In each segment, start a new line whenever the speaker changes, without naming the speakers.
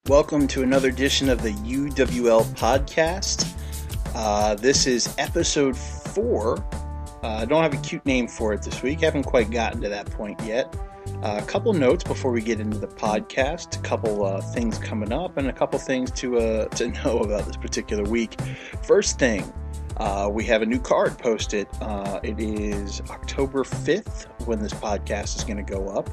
Welcome to another edition of the UWL Podcast. This is episode 4. I don't have a cute name for it this week. Haven't quite gotten to that point yet. A couple notes before we get into the podcast. A couple things coming up and a couple things to know about this particular week. First thing, we have a new card posted. It is October 5th when this podcast is going to go up.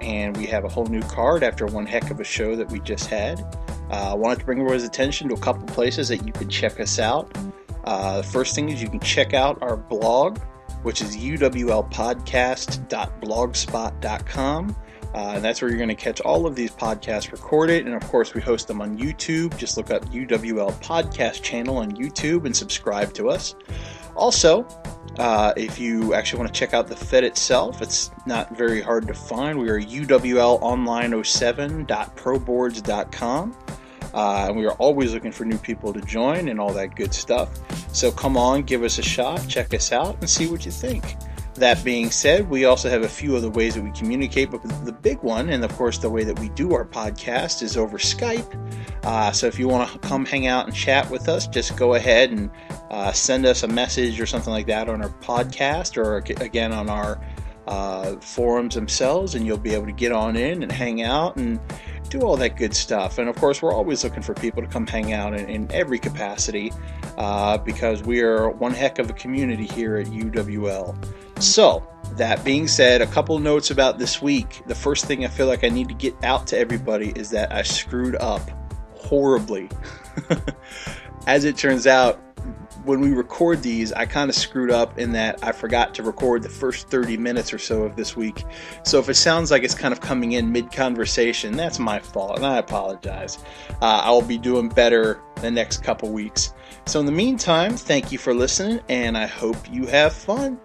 And we have a whole new card after one heck of a show that we just had. I wanted to bring everyone's attention to a couple places that you can check us out. The first thing is you can check out our blog, which is uwlpodcast.blogspot.com. And that's where you're going to catch all of these podcasts recorded. And of course, we host them on YouTube. Just look up UWL Podcast channel on YouTube and subscribe to us. Also, if you actually want to check out the Fed itself, it's not very hard to find. We are uwlonline07.proboards.com. And we are always looking for new people to join and all that good stuff. So come on, give us a shot, check us out, and see what you think. That being said, we also have a few other ways that we communicate, but the big one, and of course the way that we do our podcast, is over Skype. So if you want to come hang out and chat with us, just go ahead and send us a message or something like that on our podcast, or again on our forums themselves, and you'll be able to get on in and hang out and do all that good stuff. And of course, we're always looking for people to come hang out in every capacity, because we are one heck of a community here at UWL. So, that being said, a couple notes about this week. The first thing I feel like I need to get out to everybody is that I screwed up horribly. As it turns out, when we record these, I kind of screwed up in that I forgot to record the first 30 minutes or so of this week. So if it sounds like it's kind of coming in mid-conversation, that's my fault, and I apologize. I'll be doing better the next couple weeks. So in the meantime, thank you for listening, and I hope you have fun.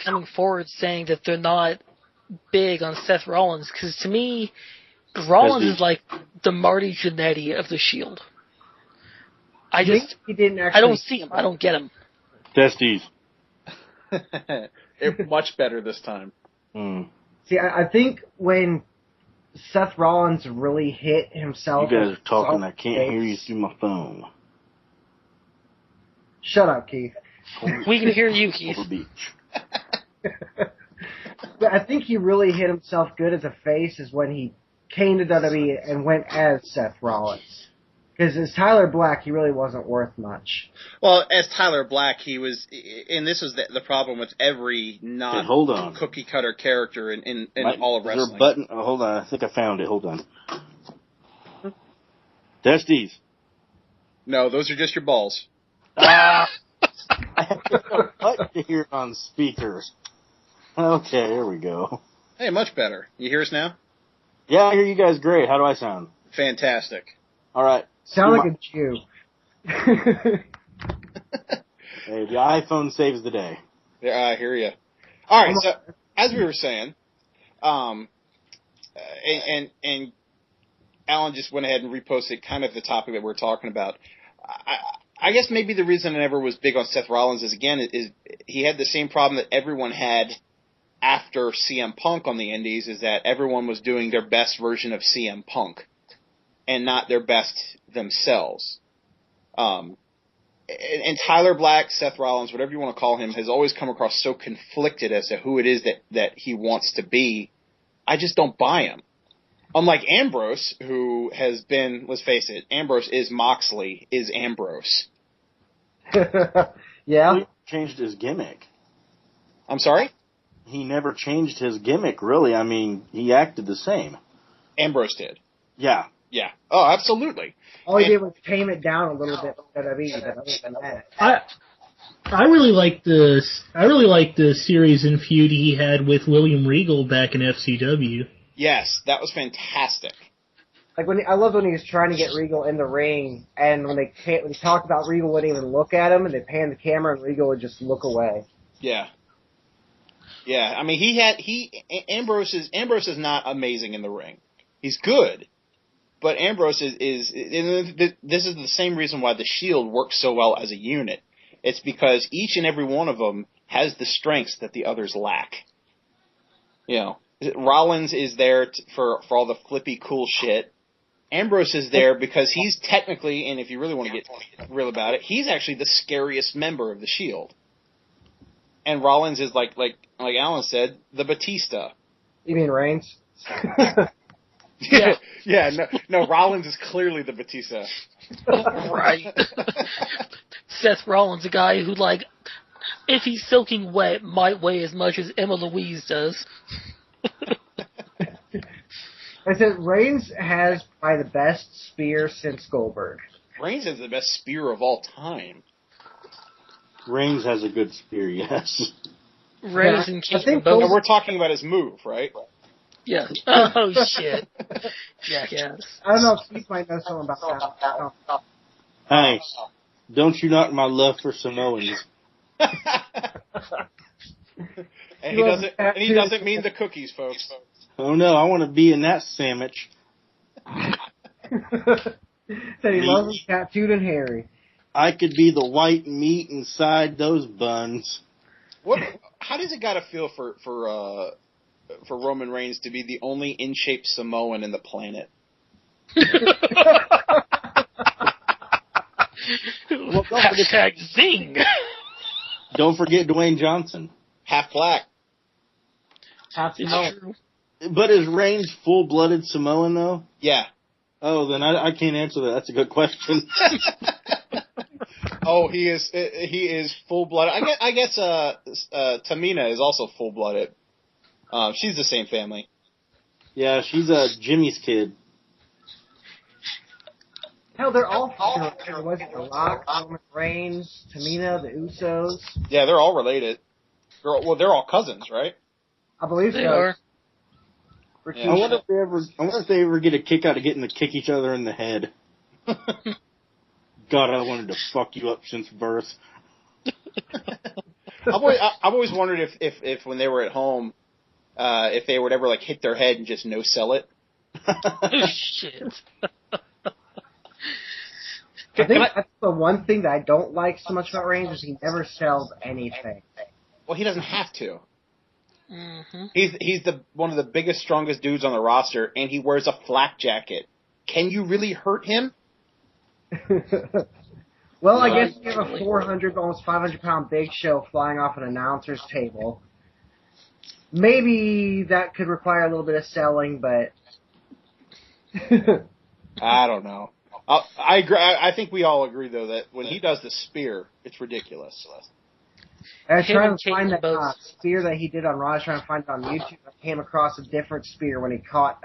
Coming forward saying that they're not big on Seth Rollins, because to me, Rollins is like the Marty Jannetty of the Shield. I don't see him. I don't get him.
Testes.
Much better this time.
See, I think when Seth Rollins really hit himself...
You guys are talking, I can't hear you through my phone.
Shut up, Keith.
We can hear you, Keith.
Over beach.
But I think he really hit himself good as a face is when he came to WWE and went as Seth Rollins. Because as Tyler Black, he really wasn't worth much.
Well, as Tyler Black, he was, and this was the problem with every non-cookie cutter character in all of wrestling.
Is there a button? Oh, hold on, I think I found it. Hold on. Testes.
No, those are just your balls.
I have a button to hear it on speakers. Okay, here we go.
Hey, much better. You hear us now?
Yeah, I hear you guys great. How do I sound?
Fantastic.
All right.
Sound like a Jew.
Hey, the iPhone saves the day.
Yeah, I hear you. All right, so as we were saying, and Alan just went ahead and reposted kind of the topic that we're talking about. I guess maybe the reason I never was big on Seth Rollins is he had the same problem that everyone had after CM Punk on the Indies, is that everyone was doing their best version of CM Punk and not their best themselves. And Tyler Black, Seth Rollins, whatever you want to call him, has always come across so conflicted as to who it is that he wants to be. I just don't buy him. Unlike Ambrose, who has been, let's face it, Ambrose is Moxley, is Ambrose.
Yeah.
He changed his gimmick.
I'm sorry?
He never changed his gimmick, really. I mean, he acted the same.
Ambrose did.
Yeah.
Yeah. Oh, absolutely.
All he did was tame it down a little bit with WWE, but other than that.
I really like the series and feud he had with William Regal back in FCW.
Yes, that was fantastic.
Like I loved when he was trying to get Regal in the ring, and when they talked about Regal wouldn't even look at him, and they panned the camera, and Regal would just look away.
Yeah. Yeah, I mean, Ambrose is not amazing in the ring. He's good, but Ambrose is this is the same reason why the Shield works so well as a unit. It's because each and every one of them has the strengths that the others lack. You know, Rollins is there for all the flippy cool shit. Ambrose is there because he's technically, and if you really want to get real about it, he's actually the scariest member of the Shield. And Rollins is like Alan said, the Batista.
You mean Reigns?
Yeah. No, Rollins is clearly the Batista.
Right. Seth Rollins, a guy who, like, if he's soaking wet, might weigh as much as Emma Louise does.
I said Reigns has probably the best spear since Goldberg.
Reigns has the best spear of all time.
Reigns has a good spear, yes.
Reigns and
I think
both.
And we're talking about his move, right?
Yeah. Oh, shit. Jackass.
I don't know if Steve might know something about that.
Hey, don't you knock my love for Samoans.
And he doesn't mean the cookies, folks.
Oh no, I want to be in that sandwich.
Said he loves him tattooed and hairy.
I could be the white meat inside those buns.
How does it gotta feel for Roman Reigns to be the only in shape Samoan in the planet?
Well,
Hashtag zing.
don't forget Dwayne Johnson.
Half black.
It's true.
But is Reigns full-blooded Samoan, though?
Yeah.
Oh, then I can't answer that. That's a good question.
Oh, he is full-blooded. I guess Tamina is also full-blooded. She's the same family.
Yeah, she's Jimmy's kid.
Hell, they're all was it The Rock, Roman Reigns, Tamina, the Usos?
Yeah, they're all related. They're all cousins, right?
I believe
They
so.
are.
Yeah. I wonder if they ever get a kick out of getting to kick each other in the head. God, I wanted to fuck you up since birth.
I've always wondered if when they were at home, if they would ever like hit their head and just no sell it.
Shit.
I think that's the one thing that I don't like so much about Reigns is he never sells anything.
Well, he doesn't have to.
Mm-hmm.
He's one of the biggest, strongest dudes on the roster, and he wears a flak jacket. Can you really hurt him?
Well, I guess you have a 400, almost 500-pound Big Show flying off an announcer's table. Maybe that could require a little bit of selling, but
I don't know. I agree. I think we all agree, though, that when he does the spear, it's ridiculous.
I was
Him
trying
and
to find
Kate
that
both.
spear that he did on Raw. I was trying to find it on YouTube. I came across a different spear when he caught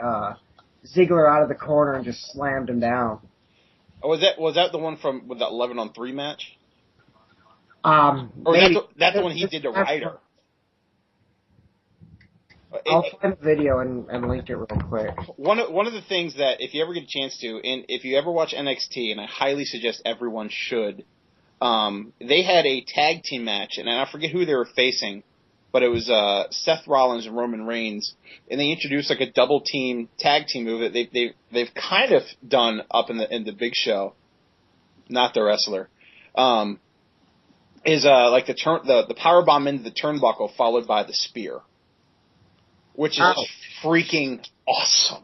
Ziggler out of the corner and just slammed him down.
Oh, was that the one from with that 11-on-3 match?
Or
was that's the one he did to Ryder?
I'll find the video and link it real quick.
One of the things that if you ever get a chance to, and if you ever watch NXT, and I highly suggest everyone should, they had a tag team match, and I forget who they were facing, but it was Seth Rollins and Roman Reigns, and they introduced like a double team tag team move that they've kind of done up in the Big Show, not the wrestler. Is like the power bomb into the turnbuckle followed by the spear, which is freaking awesome.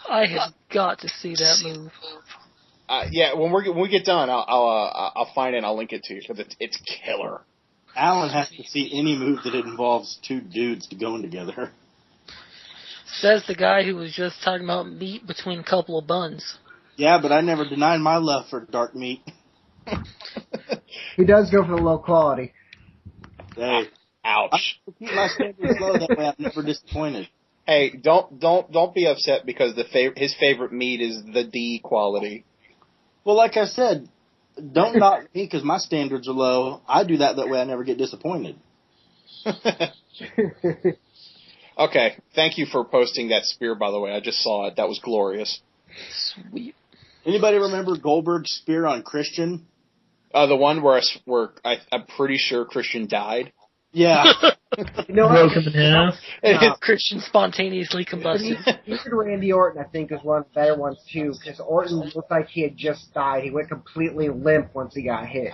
I have got to see that move.
Yeah, when we get done, I'll find it and I'll link it to you because it's killer.
Alan has to see any move that involves two dudes going together.
Says the guy who was just talking about meat between a couple of buns.
Yeah, but I never denied my love for dark meat.
He does go for the low quality.
Hey,
Ouch.
I keep my standards low, that way I'm never disappointed.
Hey, don't be upset because his favorite meat is the D quality.
Well, like I said, don't knock me because my standards are low. I do that way I never get disappointed.
Okay, thank you for posting that spear, by the way. I just saw it. That was glorious.
Sweet.
Anybody remember Goldberg's spear on Christian?
The one where I'm pretty sure Christian died.
Yeah.
Broke him in half.
Christian spontaneously combusted.
Even Randy Orton, I think, was one of the better ones, too, because Orton looked like he had just died. He went completely limp once he got hit.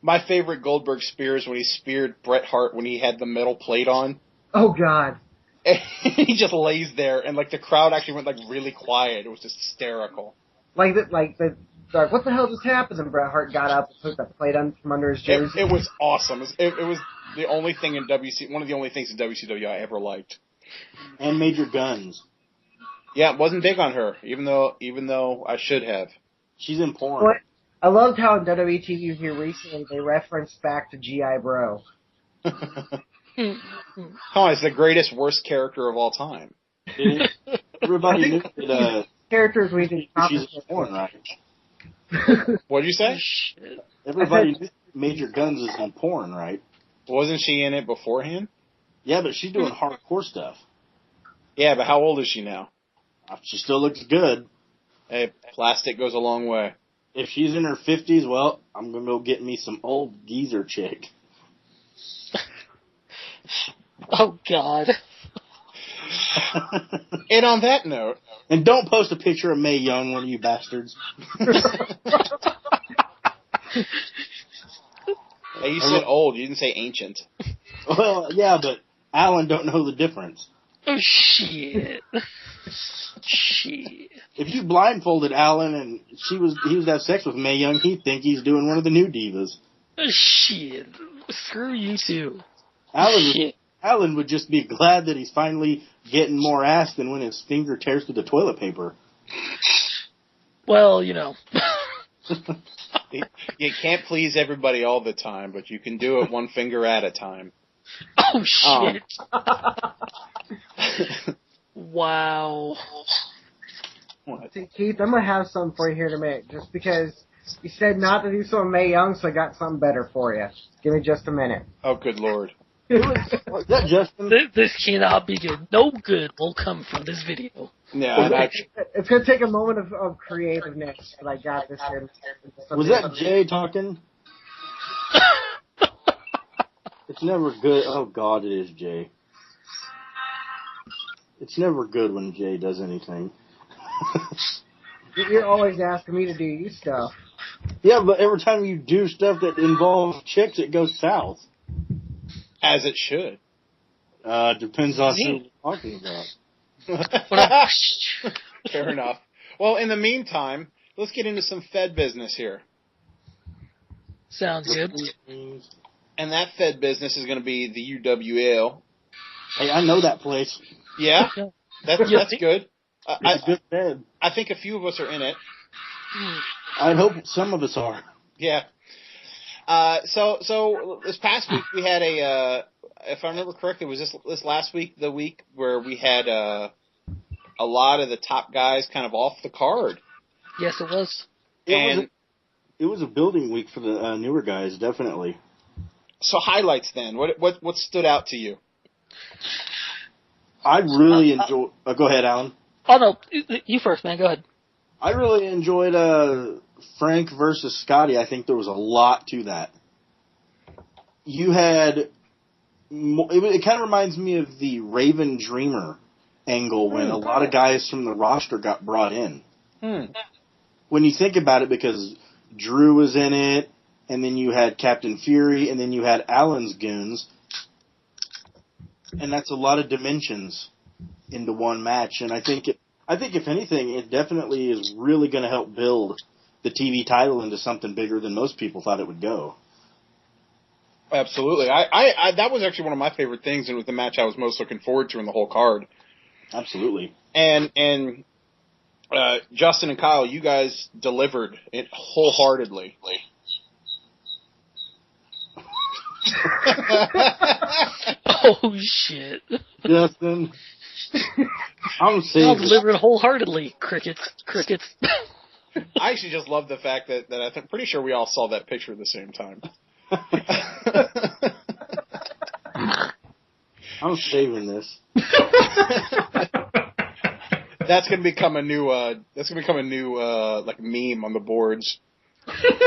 My favorite Goldberg spear is when he speared Bret Hart when he had the metal plate on.
Oh, God.
And he just lays there, and the crowd actually went really quiet. It was just hysterical.
Like, what the hell just happened? And Bret Hart got up and took that plate from under his jersey.
It was awesome. It was the only thing in one of the only things in WCW I ever liked.
And Major Guns.
Yeah, it wasn't big on her, even though I should have.
She's in porn.
What? I loved how in WWE TV here recently they referenced back to G.I. Bro.
Oh, it's the greatest, worst character of all time.
Everybody knew that
Characters we did
she's in porn, right?
What'd you say?
Everybody knew Major Guns is in porn, right?
Wasn't she in it beforehand?
Yeah, but she's doing hardcore stuff.
Yeah, but how old is she now?
She still looks good.
Hey, plastic goes a long way.
If she's in her 50s, well, I'm going to go get me some old geezer chick.
Oh, God.
And on that note...
And don't post a picture of Mae Young, one of you bastards.
Hey, you said old. You didn't say ancient.
Well, yeah, but Alan don't know the difference.
Oh, shit. Shit.
If you blindfolded Alan and he was to have sex with Mae Young, he'd think he's doing one of the new divas.
Oh, shit. Screw you too.
Alan would just be glad that he's finally getting more ass than when his finger tears through the toilet paper.
Well, you know.
You can't please everybody all the time, but you can do it one finger at a time.
Oh, shit. Wow.
See, Keith, I'm going to have something for you here in a minute, just because you said not to do something Mae Young, so I got something better for you. Give me just a minute.
Oh, good Lord.
Was that Justin?
This cannot be good. No good will come from this video.
Yeah,
it's going to take a moment of creativeness, but I got this in.
Was that Jay talking? It's never good. Oh, God, it is Jay. It's never good when Jay does anything.
You're always asking me to do you stuff.
Yeah, but every time you do stuff that involves chicks, it goes south.
as it should.
Depends on who you're talking about.
Fair enough. Well, in the meantime, let's get into some Fed business here.
Sounds good.
And that Fed business is going to be the UWL.
Hey, I know that place.
Yeah? That's good.
It's a good Fed.
I think a few of us are in it.
I hope some of us are.
Yeah. So this past week we had if I remember correctly, was this last week the week where we had a lot of the top guys kind of off the card?
Yes, it was.
It was a building week for the newer guys, definitely.
So highlights then. What stood out to you?
I really enjoy. Go ahead, Alan.
Oh no, you first, man. Go ahead.
I really enjoyed Frank versus Scotty. I think there was a lot to that. You had. It kind of reminds me of the Raven Dreamer angle when a lot of guys from the roster got brought in. When you think about it, because Drew was in it, and then you had Captain Fury, and then you had Allen's goons, and that's a lot of dimensions into one match. And I think if anything, it definitely is really going to help build the TV title into something bigger than most people thought it would go.
Absolutely. I that was actually one of my favorite things, and it was the match I was most looking forward to in the whole card.
Absolutely.
And Justin and Kyle, you guys delivered it wholeheartedly.
Oh shit.
Justin. I'm
I'll
saying
deliver it wholeheartedly. Crickets.
I actually just love the fact that I'm pretty sure we all saw that picture at the same time.
I'm saving this.
That's gonna become a new like meme on the boards.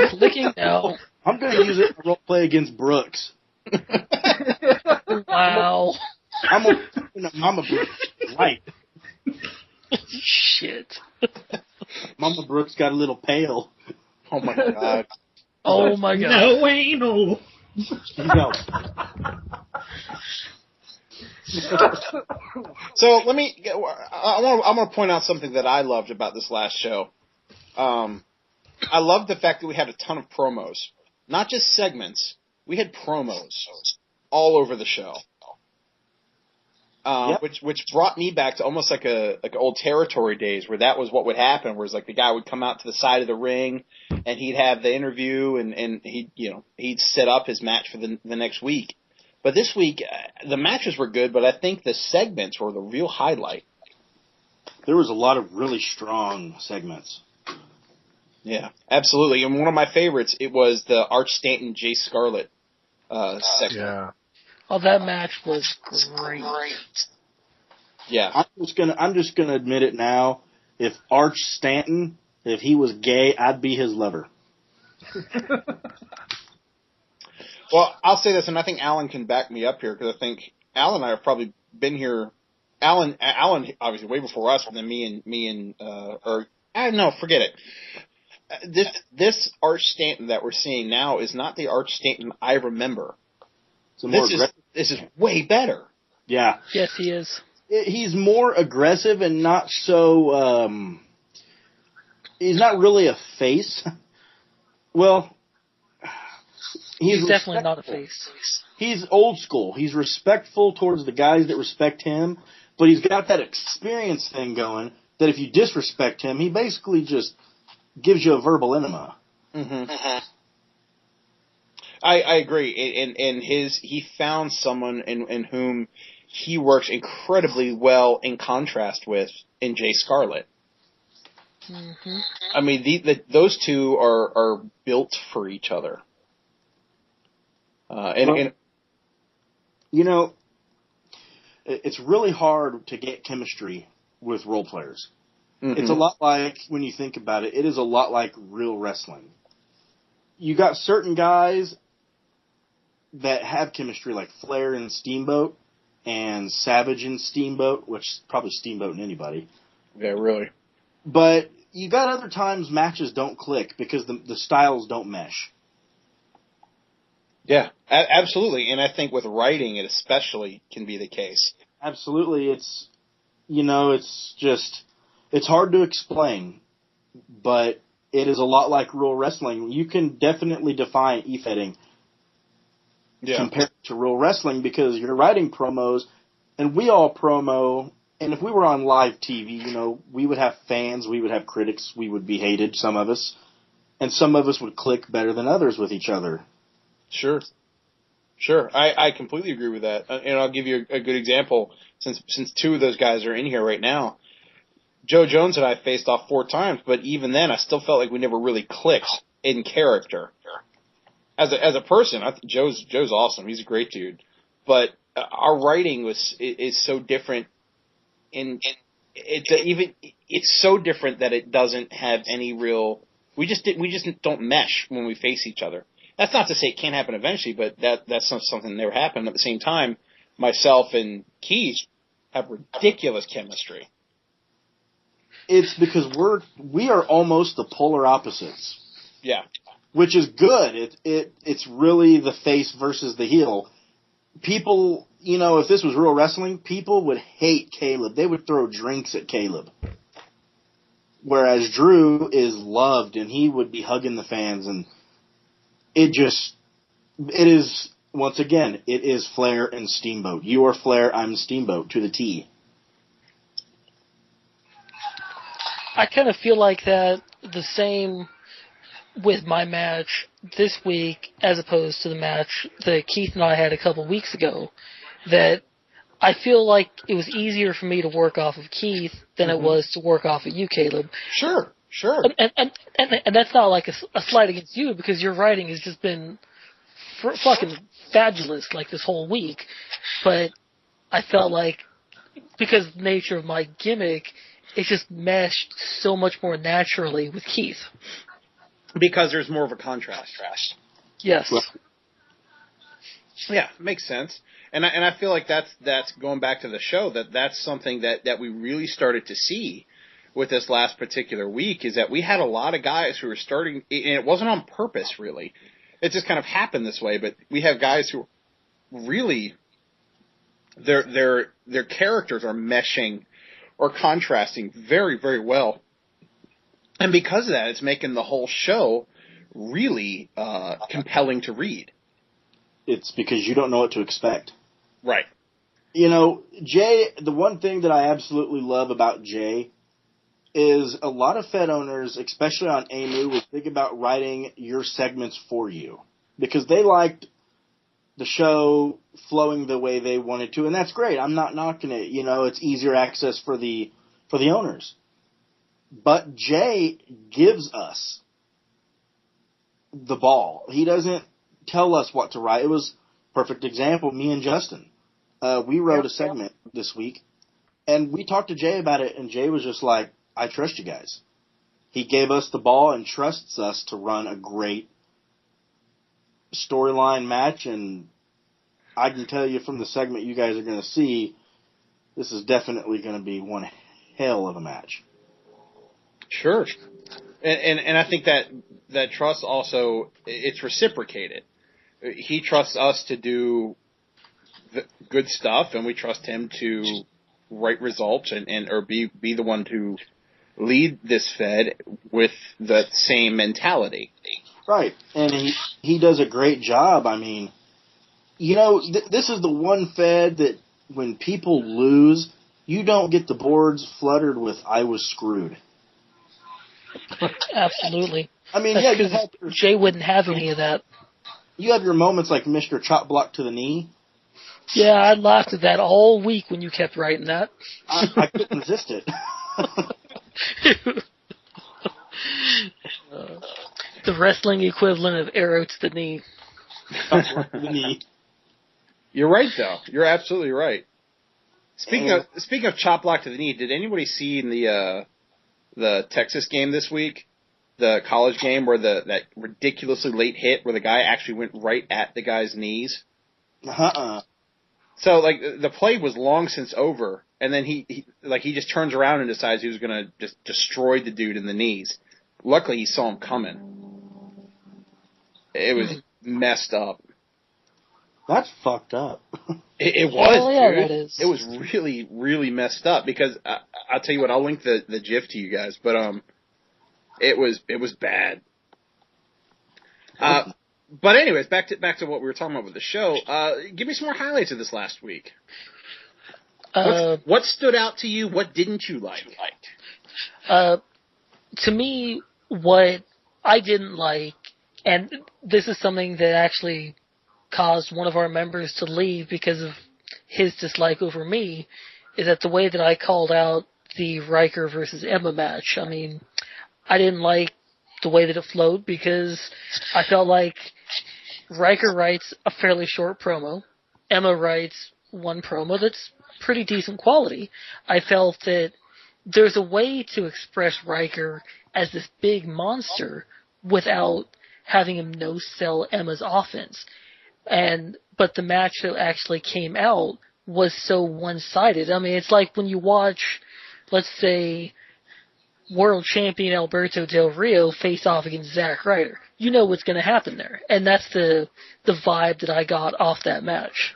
Clicking now.
I'm going to use it for role play against Brooks.
Wow.
I'm going to Mama Brooks. Right.
Shit.
Mama Brooks got a little pale.
Oh my god.
Oh my god.
No, ain't no.
No.
So let me. I want to point out something that I loved about this last show. I loved the fact that we had a ton of promos, not just segments. We had promos all over the show,
Yep.
which brought me back to almost like old territory days where that was what would happen. Where it's like the guy would come out to the side of the ring and he'd have the interview and he'd set up his match for the next week. But this week, the matches were good, but I think the segments were the real highlight.
There was a lot of really strong segments.
Yeah, absolutely. And one of my favorites, it was the Arch Stanton Jay Scarlett segment.
Yeah.
Oh, that match was great.
Yeah.
I'm just gonna admit it now. If Arch Stanton, if he was gay, I'd be his lover.
Well, I'll say this, and I think Alan can back me up here, because I think Alan and I have probably been here. Alan obviously way before us, and then no, forget it. This Arch Stanton that we're seeing now is not the Arch Stanton I remember.
So more
This is way better.
Yeah.
Yes, he is.
He's more aggressive and not so. He's not really a face. Well,
He's definitely not a face.
He's old school. He's respectful towards the guys that respect him, but he's got that experience thing going that if you disrespect him, he basically just gives you a verbal enema.
Mm-hmm. I agree. And he found someone in whom he works incredibly well in contrast with in Jay Scarlett.
Mm-hmm.
I mean, those two are built for each other. And
you know, it's really hard to get chemistry with role players. Mm-hmm. It's a lot like, when you think about it, it is a lot like real wrestling. You got certain guys that have chemistry, like Flair and Steamboat, and Savage and Steamboat, which is probably Steamboat and anybody.
Yeah, really.
But you got other times matches don't click because the styles don't mesh.
Yeah, absolutely. And I think with writing, it especially can be the case.
Absolutely. It's hard to explain, but it is a lot like real wrestling. You can definitely define e-fetting compared to real wrestling because you're writing promos, and we all promo, and if we were on live TV, we would have fans, we would have critics, we would be hated, some of us, and some of us would click better than others with each other.
Sure. I completely agree with that. And I'll give you a good example. Since two of those guys are in here right now, Joe Jones and I faced off 4 times, but even then I still felt like we never really clicked in character. As a person, I think Joe's awesome. He's a great dude. But our writing is so different it's so different that it doesn't have any real we just don't mesh when we face each other. That's not to say it can't happen eventually, but that's not something that never happened. At the same time, myself and Keith have ridiculous chemistry.
It's because we are almost the polar opposites.
Yeah.
Which is good. It's really the face versus the heel. People, if this was real wrestling, people would hate Caleb. They would throw drinks at Caleb. Whereas Drew is loved, and he would be hugging the fans, and it is, once again, it is Flair and Steamboat. You are Flair, I'm Steamboat, to the T.
I kind of feel like that the same with my match this week as opposed to the match that Keith and I had a couple weeks ago. That I feel like it was easier for me to work off of Keith than it was to work off of you, Caleb.
Sure.
And that's not like a slight against you, because your writing has just been fucking fabulous like this whole week. But I felt like, because of the nature of my gimmick, it just meshed so much more naturally with Keith.
Because there's more of a contrast.
Yes.
Yeah, makes sense. And I feel like that's going back to the show, that's something that we really started to see with this last particular week, is that we had a lot of guys who were starting, and it wasn't on purpose really. It just kind of happened this way, but we have guys who really, their characters are meshing or contrasting very, very well. And because of that, it's making the whole show really compelling to read.
It's because you don't know what to expect.
Right.
You know, Jay, the one thing that I absolutely love about Jay is a lot of Fed owners, especially on AMU, would think about writing your segments for you because they liked the show flowing the way they wanted to, and that's great. I'm not knocking it. You know, it's easier access for the owners. But Jay gives us the ball. He doesn't tell us what to write. It was a perfect example, me and Justin. We wrote a segment this week, and we talked to Jay about it, and Jay was just like, I trust you guys. He gave us the ball and trusts us to run a great storyline match, and I can tell you from the segment you guys are going to see, this is definitely going to be one hell of a match.
Sure. And I think that trust also, it's reciprocated. He trusts us to do the good stuff, and we trust him to write results and or be the one to lead this Fed with the same mentality.
Right. And he does a great job. I mean, you know, this is the one Fed that when people lose, you don't get the boards fluttered with "I was screwed."
Absolutely.
I mean,
Jay wouldn't have any of that.
You have your moments like Mr. Chop Block to the knee.
Yeah, I laughed at that all week when you kept writing that.
I couldn't resist it.
The wrestling equivalent of arrow to the knee.
To the knee.
You're right, though. You're absolutely right. Speaking of chop block to the knee, did anybody see in the Texas game this week, the college game, where that ridiculously late hit where the guy actually went right at the guy's knees? So, like, the play was long since over, and then he just turns around and decides he was going to just destroy the dude in the knees. Luckily, he saw him coming. It was messed up.
That's fucked up.
It was,
oh, yeah,
dude.
That is.
It was really, really messed up because I'll tell you what, I'll link the GIF to you guys, but it was bad. But anyways, back to what we were talking about with the show. Give me some more highlights of this last week. What stood out to you? What didn't you like?
To me, what I didn't like, and this is something that actually caused one of our members to leave because of his dislike over me, is that the way that I called out the Riker versus Emma match. I mean, I didn't like the way that it flowed because I felt like Riker writes a fairly short promo. Emma writes one promo that's pretty decent quality. I felt that there's a way to express Riker as this big monster without having him no-sell Emma's offense. But the match that actually came out was so one-sided. I mean, it's like when you watch, let's say, world champion Alberto Del Rio face off against Zack Ryder. You know what's going to happen there. And that's the vibe that I got off that match.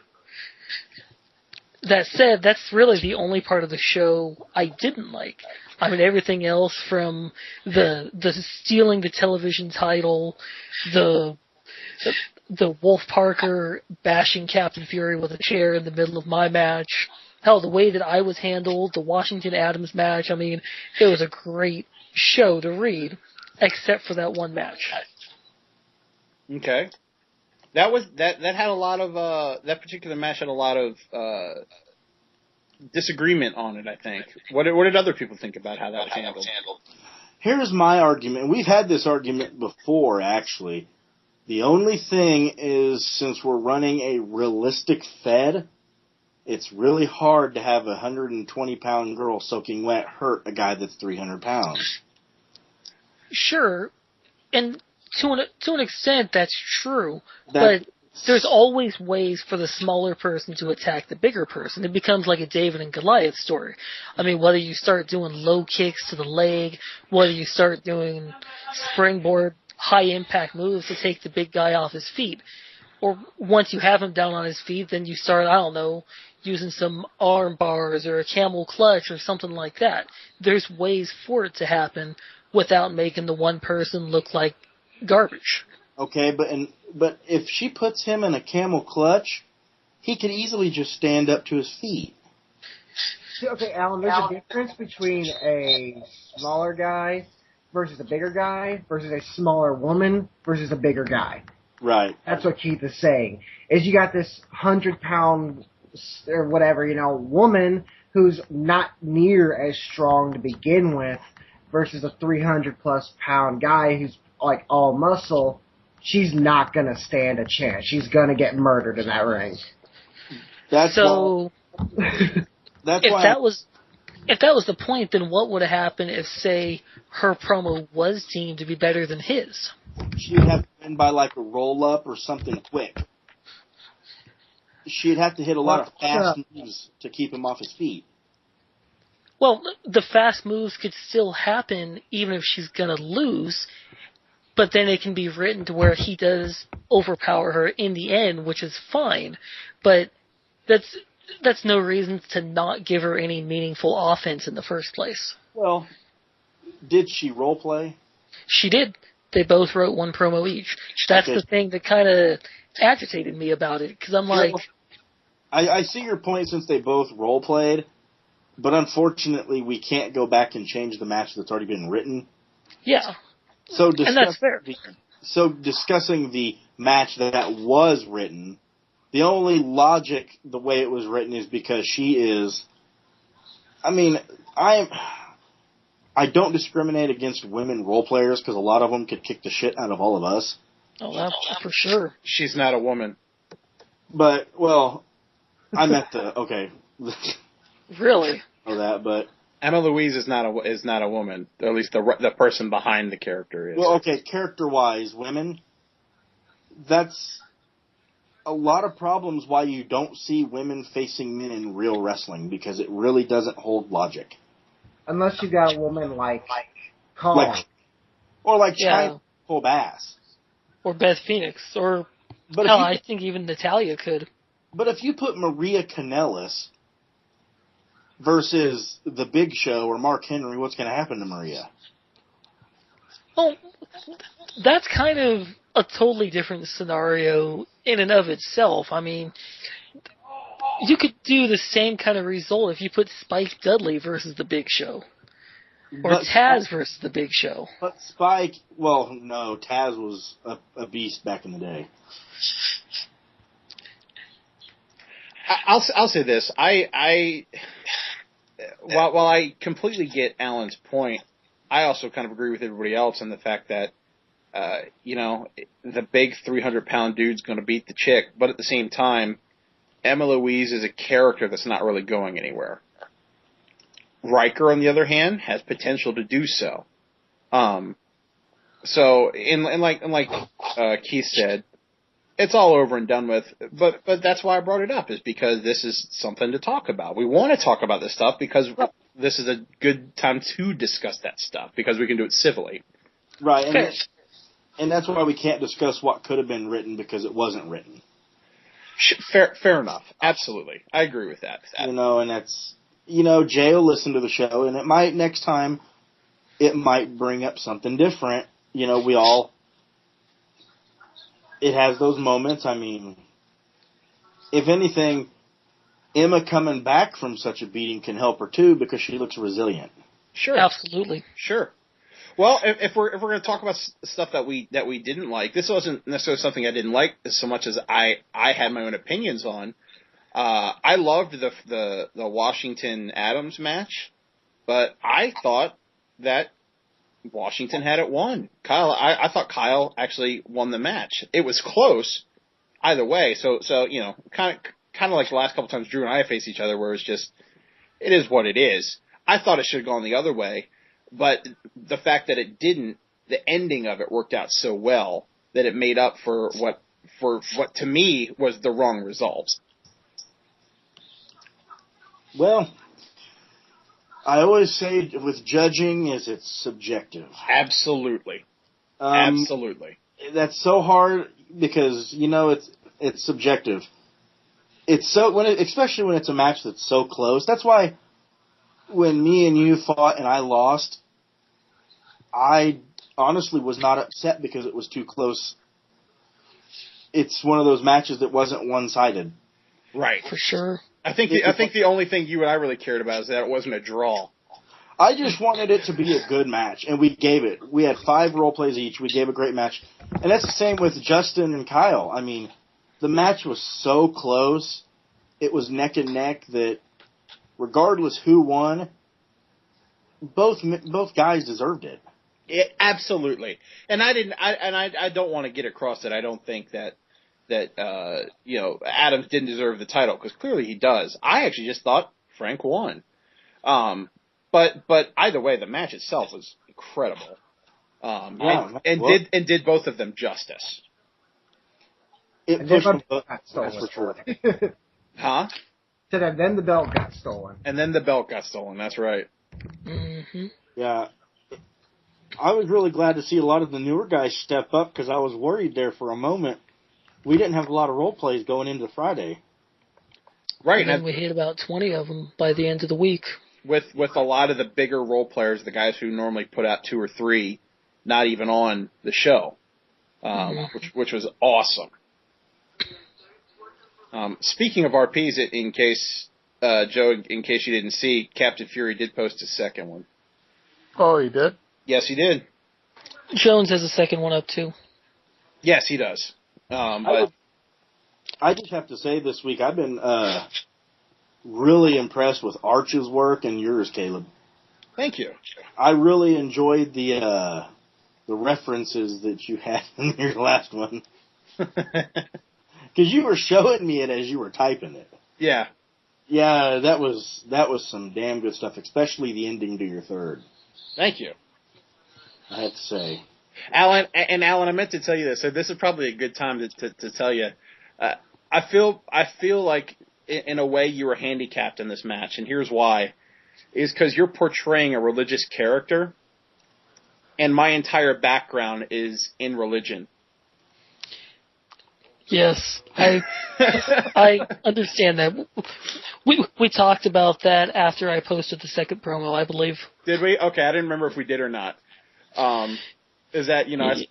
That said, that's really the only part of the show I didn't like. I mean, everything else from the stealing the television title, the Wolf Parker bashing Captain Fury with a chair in the middle of my match. Hell, the way that I was handled, the Washington Adams match, I mean, it was a great show to read, except for that one match.
Okay. That had a lot of that particular match had a lot of disagreement on it, I think. What did other people think about how that was handled?
Here's my argument. We've had this argument before, actually. The only thing is, since we're running a realistic Fed, it's really hard to have a 120-pound girl soaking wet hurt a guy that's 300 pounds.
Sure, and to an extent, that's true. But there's always ways for the smaller person to attack the bigger person. It becomes like a David and Goliath story. I mean, whether you start doing low kicks to the leg, whether you start doing springboard, high-impact moves to take the big guy off his feet, or once you have him down on his feet, then you start, I don't know, using some arm bars or a camel clutch or something like that. There's ways for it to happen without making the one person look like garbage.
Okay, but if she puts him in a camel clutch, he could easily just stand up to his feet.
Okay, Alan, there's a difference between a smaller guy versus a bigger guy versus a smaller woman versus a bigger guy.
Right.
That's what Keith is saying. Is you got this 100-pound or whatever, woman who's not near as strong to begin with versus a 300-plus pound guy who's like all muscle. She's not going to stand a chance. She's going to get murdered in that ring.
That's
so
that's
if
why
that was the point, then what would have happened if, say, her promo was deemed to be better than his?
She'd have to win by like a roll-up or something quick. She'd have to hit a lot of fast moves to keep him off his feet.
Well, the fast moves could still happen even if she's going to lose, but then it can be written to where he does overpower her in the end, which is fine. But that's no reason to not give her any meaningful offense in the first place.
Well, did she role play?
She did. They both wrote one promo each. That's the thing that kind of agitated me about it, because I'm like...
I see your point since they both role played, but unfortunately we can't go back and change the match that's already been written.
Yeah.
And
that's fair.
So discussing the match that was written, the only logic the way it was written is because she is... I mean, I don't discriminate against women role players because a lot of them could kick the shit out of all of us.
Oh, that's for sure.
She's not a woman.
But, well, I meant the... Okay.
Really?
Know that, but...
Emma Louise is not a woman. Or at least the person behind the character is.
Well, okay, character-wise, women, that's a lot of problems why you don't see women facing men in real wrestling, because it really doesn't hold logic.
Unless you got a woman like Kong.
Or like China full bass.
Or Beth Phoenix. Or, I think even Natalya could.
But if you put Maria Kanellis versus The Big Show or Mark Henry, what's going to happen to Maria?
Well, that's kind of a totally different scenario in and of itself. I mean, you could do the same kind of result if you put Spike Dudley versus The Big Show. Or Taz versus The Big Show. But
Spike, well, no, Taz was a beast back in the day.
I'll say this. While I completely get Alan's point, I also kind of agree with everybody else on the fact that, the big 300-pound dude's going to beat the chick, but at the same time, Emma Louise is a character that's not really going anywhere. Riker, on the other hand, has potential to do so. So, like Keith said, it's all over and done with, but that's why I brought it up, is because this is something to talk about. We want to talk about this stuff because this is a good time to discuss that stuff, because we can do it civilly.
Right, and that's why we can't discuss what could have been written because it wasn't written.
Fair enough. Absolutely. I agree with that.
And that's, Jay will listen to the show, and next time, it might bring up something different. It has those moments. I mean, if anything, Emma coming back from such a beating can help her too, because she looks resilient.
Sure, absolutely,
sure. Well, if we're going to talk about stuff that we didn't like, this wasn't necessarily something I didn't like so much as I had my own opinions on. I loved the Washington Adams match, but I thought that Washington had it won. I thought Kyle actually won the match. It was close either way. So kind of like the last couple times Drew and I faced each other, where it is what it is. I thought it should have gone the other way, but the fact that it didn't, the ending of it worked out so well that it made up for what to me was the wrong result.
Well, I always say with judging is it's subjective.
Absolutely. Absolutely.
That's so hard because, it's subjective. It's so, especially when it's a match that's so close. That's why when me and you fought and I lost, I honestly was not upset because it was too close. It's one of those matches that wasn't one-sided.
Right.
For sure.
I think the only thing you and I really cared about is that it wasn't a draw.
I just wanted it to be a good match, and we gave it. We had 5 role plays each. We gave a great match. And that's the same with Justin and Kyle. I mean, the match was so close. It was neck and neck that regardless who won, both guys deserved it.
Absolutely. And I don't want to get across that I don't think that Adams didn't deserve the title, because clearly he does. I actually just thought Frank won. But either way, the match itself was incredible. And did both of them justice.
It pushed them both.
That's for sure.
Huh?
And then the belt got stolen.
And then the belt got stolen. That's right.
Mm-hmm.
Yeah. I was really glad to see a lot of the newer guys step up, because I was worried there for a moment. We didn't have a lot of role plays going into Friday.
Right.
And then we hit about 20 of them by the end of the week.
With a lot of the bigger role players, the guys who normally put out 2 or 3, not even on the show, which was awesome. Speaking of RPs, in case Joe, in case you didn't see, Captain Fury did post his second one.
Oh, he did?
Yes, he did.
Jones has a second one up too.
Yes, he does. But
I just have to say this week I've been really impressed with Arch's work and yours, Caleb.
Thank you.
I really enjoyed the references that you had in your last one. Because you were showing me it as you were typing it.
Yeah.
Yeah, that was some damn good stuff, especially the ending to your third.
Thank you.
I have to say.
Alan, I meant to tell you this, so this is probably a good time to tell you. I feel like, in a way, you were handicapped in this match, and here's why. Is because you're portraying a religious character, and my entire background is in religion.
Yes, I understand that. We talked about that after I posted the second promo, I believe.
Did we? Okay, I didn't remember if we did or not. Is that,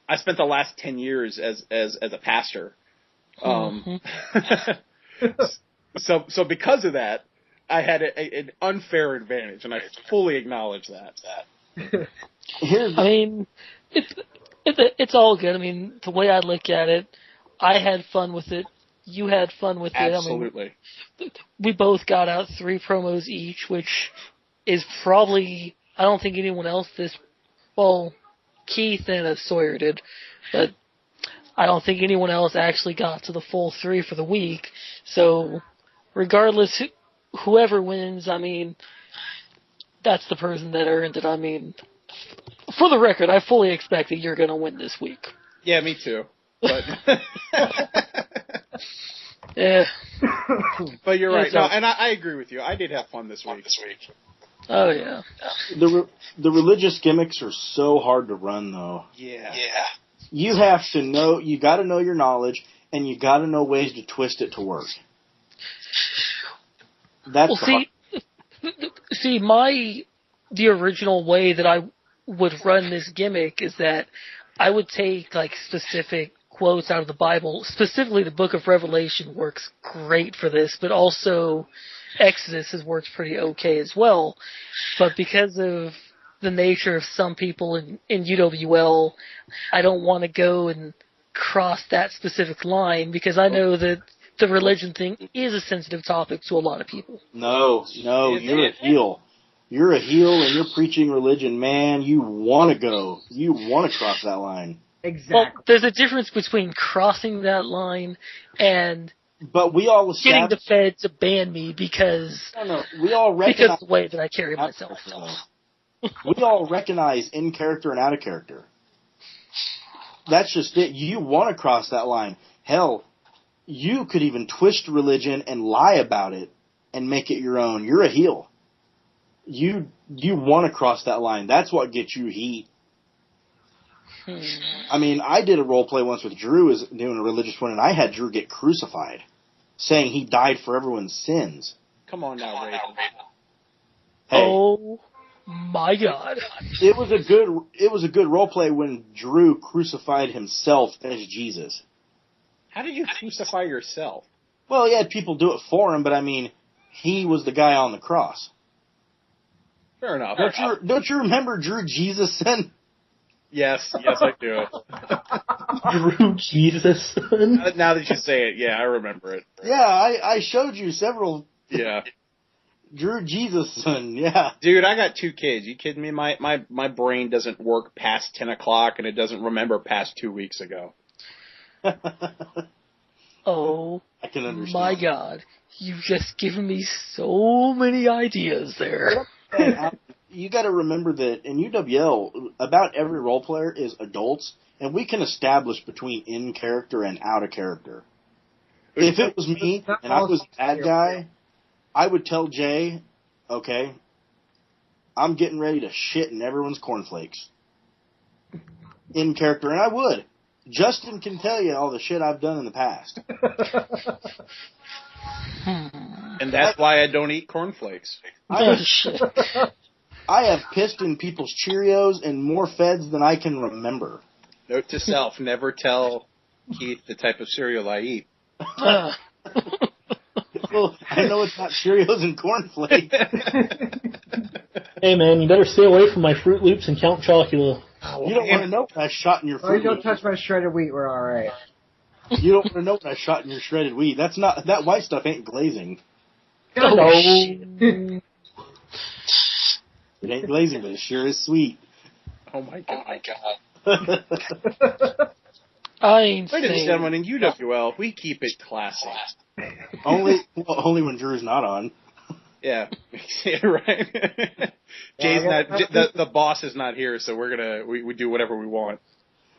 I spent the last 10 years as a pastor. So because of that, I had an unfair advantage, and I fully acknowledge that.
I mean, it's all good. I mean, the way I look at it, I had fun with it. You had fun with it.
Absolutely.
I mean, we both got out 3 promos each, which is probably, I don't think anyone else Keith and Sawyer did, but I don't think anyone else actually got to the full 3 for the week. So, regardless, whoever wins, I mean, that's the person that earned it. I mean, for the record, I fully expect that you're going to win this week.
Yeah, me too. But
yeah.
But you're right. No, and I agree with you. I did have fun this week.
Oh yeah.
The religious gimmicks are so hard to run, though.
Yeah.
You have to know. You got to know your knowledge, and you got to know ways to twist it to work. That's
the original way that I would run this gimmick is that I would take specific quotes out of the Bible. Specifically, the Book of Revelation works great for this, but also Exodus has worked pretty okay as well. But because of the nature of some people in UWL, I don't want to go and cross that specific line, because I know that the religion thing is a sensitive topic to a lot of people.
No, you're a heel. You're a heel and you're preaching religion, man. You want to go. You want to cross that line.
Exactly.
Well, there's a difference between crossing that line and
but we all
getting the Fed to ban me because
we all recognize
because of the way that I carry myself.
We all recognize in character and out of character. That's just it. You want to cross that line. Hell, you could even twist religion and lie about it and make it your own. You're a heel. You want to cross that line. That's what gets you heat. I mean, I did a role play once with Drew as doing a religious one, and I had Drew get crucified, saying he died for everyone's sins.
Come on now, Raven.
Hey,
Oh my God!
it was a good role play when Drew crucified himself as Jesus.
How did you crucify yourself?
Well, he had people do it for him, but I mean, he was the guy on the cross.
Fair enough.
Don't you remember Drew Jesusson?
Yes, I do.
Drew Jesus.
Now that you say it, yeah, I remember it.
Yeah, I showed you several.
Yeah.
Drew Jesusson, yeah.
Dude, I got 2 kids. You kidding me? My brain doesn't work past 10 o'clock, and it doesn't remember past 2 weeks ago.
Oh
I can understand.
my God! You've just given me so many ideas there.
And you got to remember that in UWL, about every role player is adults, and we can establish between in character and out of character. If it was me and I was a bad guy, I would tell Jay, okay, I'm getting ready to shit in everyone's cornflakes. In character, and I would. Justin can tell you all the shit I've done in the past.
And that's why I don't eat cornflakes.
Oh shit!
I have pissed in people's Cheerios and more feds than I can remember.
Note to self, never tell Keith the type of cereal I eat.
Well, I know it's not Cheerios and cornflakes.
Hey man, you better stay away from my Fruit Loops and Count Chocula.
You don't want to know what I shot in your
Oh, you
fruit.
don't touch my shredded wheat, we're alright.
You don't want to know what I shot in your shredded wheat. That white stuff ain't glazing.
Oh shit!
It ain't glazing, but it sure is sweet.
Oh my god.
I ain't
Ladies and
saying.
gentlemen, in UWL, we keep it classy.
only when Drew's not on.
Yeah, yeah, right. Jay's not. The boss is not here, so we do whatever we want.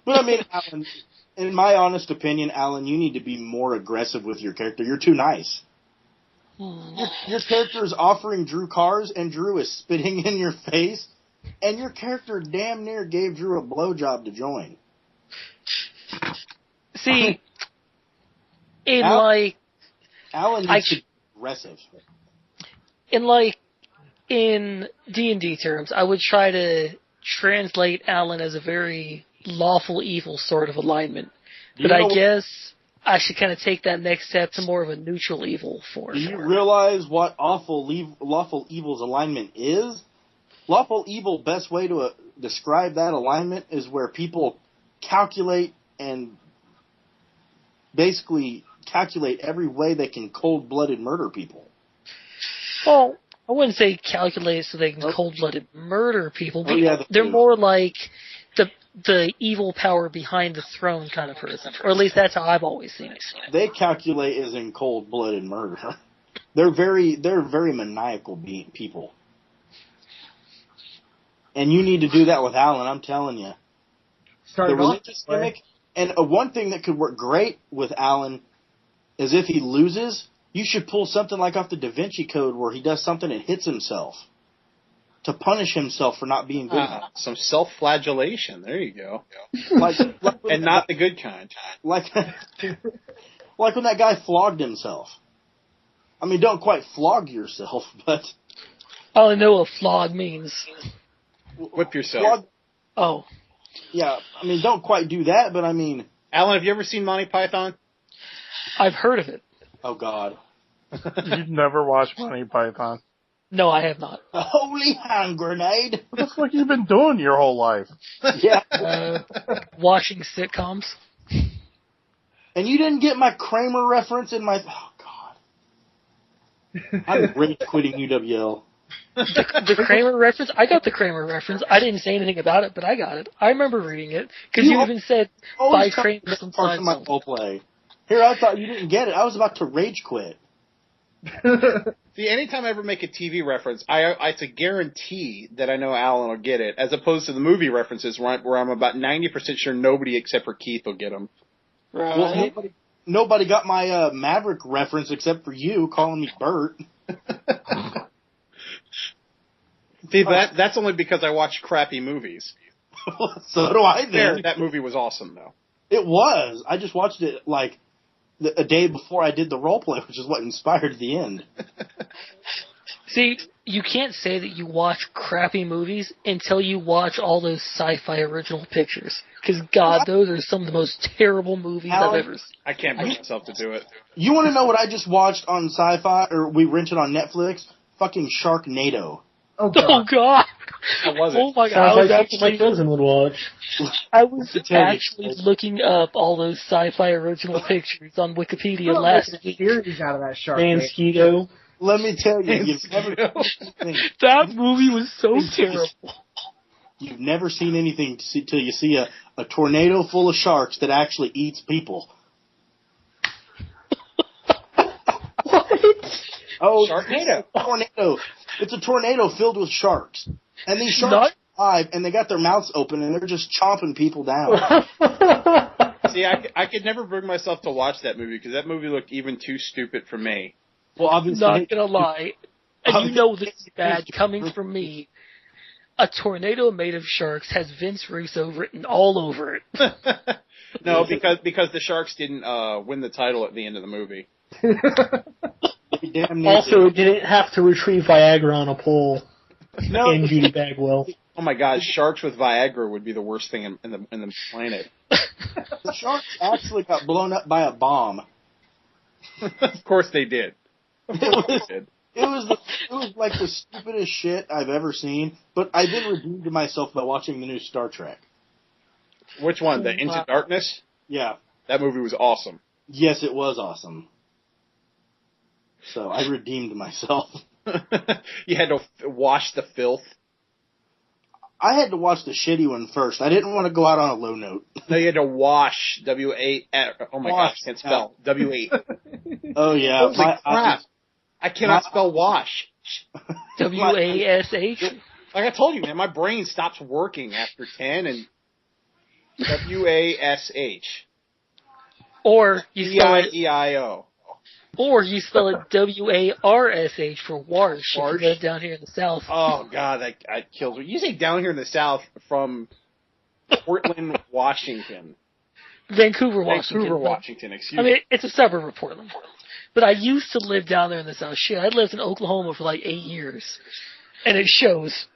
But I mean, Alan, in my honest opinion, Alan, you need to be more aggressive with your character. You're too nice. Your character is offering Drew cars, and Drew is spitting in your face, and your character damn near gave Drew a blowjob to join.
See, in
Alan needs to be aggressive.
In D&D terms, I would try to translate Alan as a very lawful evil sort of alignment. But I guess I should kind of take that next step to more of a neutral evil form.
Do you realize what lawful evil's alignment is? Lawful evil, best way to describe that alignment is where people calculate and basically calculate every way they can cold-blooded murder people.
Well, I wouldn't say calculate so they can cold-blooded murder people, but
yeah,
they're more like the evil power behind the throne kind of person. Or at least that's how I've always seen it.
They calculate as in cold-blooded murder. They're very maniacal people. And you need to do that with Alan, I'm telling you. The religious gimmick, and one thing that could work great with Alan is if he loses, you should pull something like off the Da Vinci Code where he does something and hits himself to punish himself for not being good enough.
Some self-flagellation. There you go.
And
not the good kind.
Like when that guy flogged himself. I mean, don't quite flog yourself, but...
I only know what flog means.
Whip yourself.
Oh.
Yeah, I mean, don't quite do that, but I mean...
Alan, have you ever seen Monty Python?
I've heard of it.
Oh, God.
You've never watched Monty Python?
No, I have not.
A holy hand grenade!
That's what you've been doing your whole life.
Yeah.
Watching sitcoms.
And you didn't get my Kramer reference in my... Oh, God. I'm rage quitting UWL.
The Kramer reference? I got the Kramer reference. I didn't say anything about it, but I got it. I remember reading it. Because you even said, by Kramer from
parts of my role play. Here, I thought you didn't get it. I was about to rage quit.
See, anytime I ever make a TV reference, it's a guarantee that I know Alan will get it, as opposed to the movie references where I'm about 90% sure nobody except for Keith will get them.
Right.
Well, nobody got my Maverick reference except for you calling me Bert.
See, that's only because I watch crappy movies.
So do I then.
That movie was awesome, though.
It was. I just watched it, like, a day before I did the roleplay, which is what inspired the end.
See, you can't say that you watch crappy movies until you watch all those sci-fi original pictures. Because, God, those are some of the most terrible movies I've ever seen.
I can't bring myself to do it.
You want to know what I just watched on Sci-Fi, or we rented on Netflix? Fucking Sharknado.
Oh, God.
Oh, God.
How was it?
Oh, my God.
Sounds like my cousin would watch.
I was actually looking up all those sci-fi original pictures on Wikipedia last week.
Series out of that shark.
Mansquito.
Let me tell you, you've never
That movie was so terrible.
You've never seen anything till you see a tornado full of sharks that actually eats people.
What?
Oh,
Sharknado.
It's a tornado filled with sharks. And these sharks are alive, and they got their mouths open, and they're just chomping people down.
See, I could never bring myself to watch that movie, because that movie looked even too stupid for me.
Well, obviously,
Not gonna lie. And you know this is bad coming from me. A tornado made of sharks has Vince Russo written all over it.
No, because the Sharks didn't win the title at the end of the movie.
Also, it didn't have to retrieve Viagra on a pole.
No.
And Judy Bagwell.
Oh my God, sharks with Viagra would be the worst thing in the planet.
The sharks actually got blown up by a bomb.
Of course they did.
It was like the stupidest shit I've ever seen, but I did redeem to myself by watching the new Star Trek.
Which one? The Into Darkness?
Yeah.
That movie was awesome.
Yes, it was awesome. So I redeemed myself.
You had to wash the filth.
I had to watch the shitty one first. I didn't want to go out on a low note.
No, you had to wash W-A... Oh my gosh, I can't spell. W-A...
Oh, yeah.
Holy crap. I cannot spell wash.
W-A-S-H?
Like I told you, man, my brain stops working after 10 and... W-A-S-H.
Or you spell it...
E-I-E-I-O.
Or you spell it W-A-R-S-H for Warsh. If you live down here in the South.
Oh, God, that kills me. You say down here in the South from Portland, Washington.
Vancouver, Washington,
excuse me.
I mean, it's a suburb of Portland. But I used to live down there in the South. Shit, I lived in Oklahoma for like 8 years. And it shows.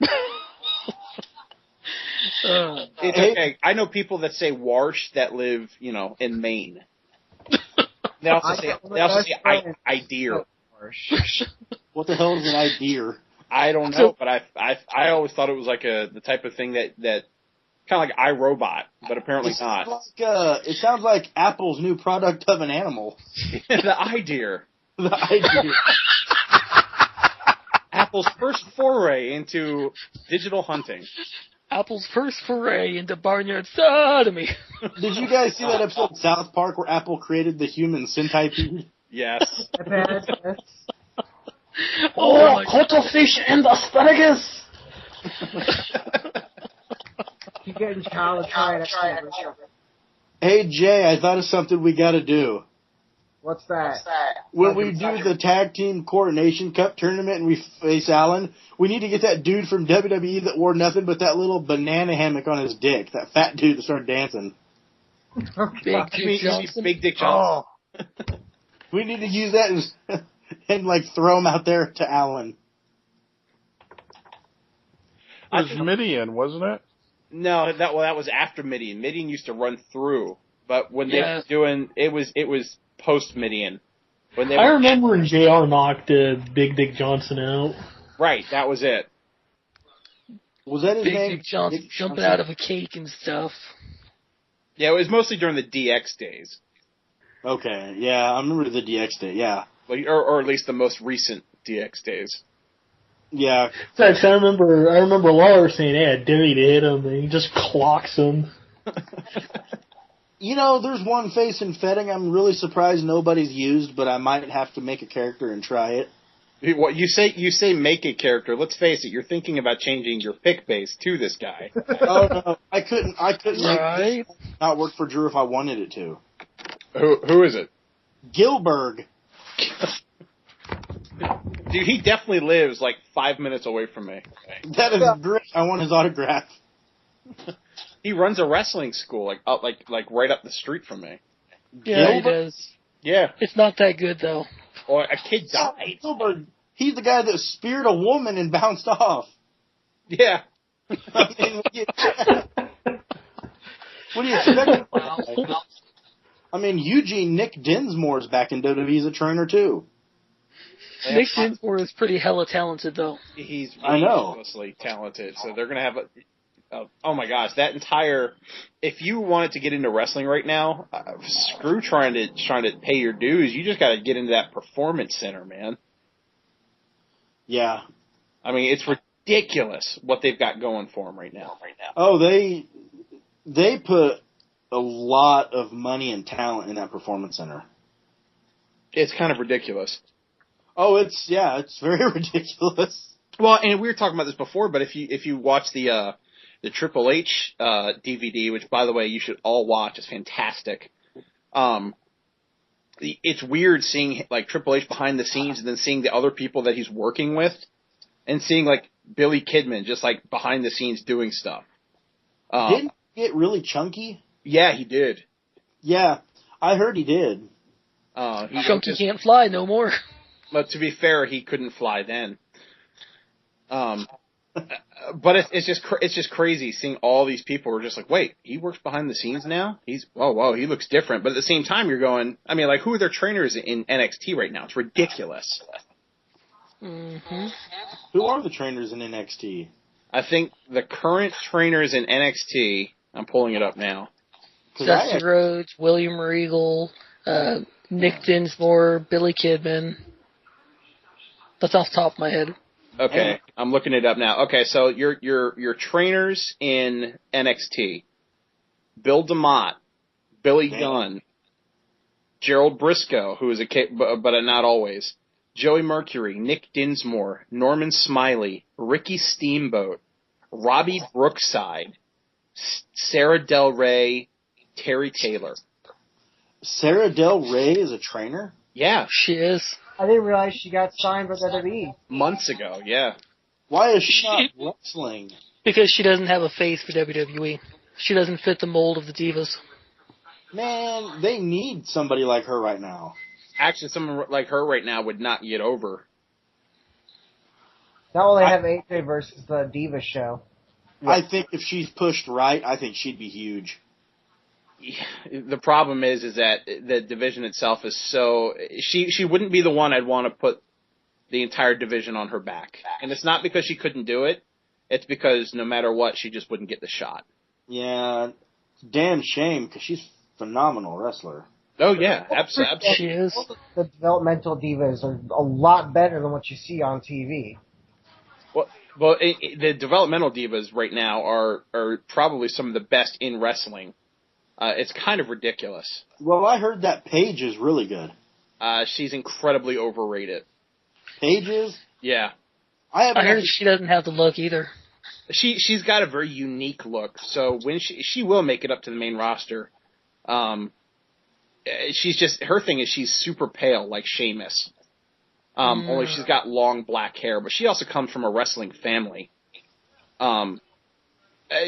It's okay. I know people that say Warsh that live, in Maine. They also say idea.
What the hell is an idea?
I don't know, but I always thought it was like the type of thing that kind of like iRobot, but apparently not.
It sounds like Apple's new product of an animal.
The idea.
The idea.
Apple's first foray into digital hunting.
Apple's first foray into barnyard sodomy.
Did you guys see that episode of South Park where Apple created the human centipede?
Yes.
Cuttlefish and asparagus!
You getting child tried.
Hey, Jay, I thought of something we gotta do.
What's that?
When we do the Tag Team Coronation Cup tournament and we face Allen, we need to get that dude from WWE that wore nothing but that little banana hammock on his dick. That fat dude that started dancing.
Big Dick Johnson.
Big Dick Johnson.
Oh. We need to use that and like throw him out there to Allen.
It was Midian, wasn't it?
No, that was after Midian. Midian used to run through, but when they were doing it was post Midian.
I remember when JR knocked Big Dick Johnson out.
Right, that was it.
Was that his
Big
name?
Dick Johnson jumping out of a cake and stuff.
Yeah, it was mostly during the DX days.
Okay, yeah, I remember the DX day, yeah.
Like, or at least the most recent DX days.
Yeah.
I remember Lawler saying, "Hey, I dare you to hit him," and he just clocks him.
You know, there's one face in Fetting I'm really surprised nobody's used, but I might have to make a character and try it.
What you say make a character. Let's face it, you're thinking about changing your pick base to this guy.
Oh no, I couldn't
Right.
not work for Drew if I wanted it to.
Who is it?
Gilbert.
Dude, he definitely lives like 5 minutes away from me.
That is great. I want his autograph.
He runs a wrestling school like right up the street from me.
Yeah, he does.
Yeah.
It's not that good though.
Or a kid died.
Gilbert, he's the guy that speared a woman and bounced off.
Yeah.
I mean, what do you expect?
Wow.
I mean, Eugene Nick Dinsmore's back in WWE as a trainer too.
Nick Dinsmore is pretty hella talented though.
He's
I know.
ridiculously talented. So they're gonna have oh my gosh, that entire. If you wanted to get into wrestling right now, screw trying to pay your dues. You just got to get into that performance center, man.
Yeah.
I mean, it's ridiculous what they've got going for them right now.
Oh, they put a lot of money and talent in that performance center.
It's kind of ridiculous.
Oh, it's very ridiculous.
Well, and we were talking about this before, but if you watch the Triple H DVD, which by the way you should all watch, it's fantastic. It's weird seeing like Triple H behind the scenes and then seeing the other people that he's working with, and seeing like Billy Kidman just like behind the scenes doing stuff.
Didn't he get really chunky?
Yeah, he did.
Yeah, I heard he did.
Chunky can't fly no more.
But to be fair, he couldn't fly then. But it's just crazy seeing all these people who are just like, wait, he works behind the scenes now? Whoa, he looks different. But at the same time, you're going, I mean, like, who are their trainers in NXT right now? It's ridiculous.
Mm-hmm.
Who are the trainers in NXT?
I think the current trainers in NXT, I'm pulling it up now.
Dusty Rhodes, William Regal, Nick Dinsmore, Billy Kidman. That's off the top of my head.
Okay, I'm looking it up now. Okay, so your trainers in NXT: Bill DeMott, Billy Gunn, Gerald Briscoe, who is a kid, but not always, Joey Mercury, Nick Dinsmore, Norman Smiley, Ricky Steamboat, Robbie Brookside, Sarah Del Rey, Terry Taylor.
Sarah Del Rey is a trainer?
Yeah,
she is.
I didn't realize she got signed by WWE.
Months ago, yeah.
Why is she not wrestling?
Because she doesn't have a face for WWE. She doesn't fit the mold of the divas.
Man, they need somebody like her right now.
Actually, someone like her right now would not get over.
Now all they have AJ versus the Diva show.
I think if she's pushed right, I think she'd be huge.
The problem is that the division itself is so she wouldn't be the one I'd want to put the entire division on her back, and it's not because she couldn't do it. It's because no matter what, she just wouldn't get the shot.
Yeah, damn shame because she's a phenomenal wrestler.
Oh yeah, absolutely.
She is.
The developmental divas are a lot better than what you see on TV.
Well, the developmental divas right now are probably some of the best in wrestling. It's kind of ridiculous.
Well, I heard that Paige is really good.
She's incredibly overrated.
Paige is?
Yeah.
I heard she doesn't have the look either.
She's got a very unique look, so when she will make it up to the main roster. She's just, her thing is she's super pale, like Sheamus. Only she's got long black hair, but she also comes from a wrestling family.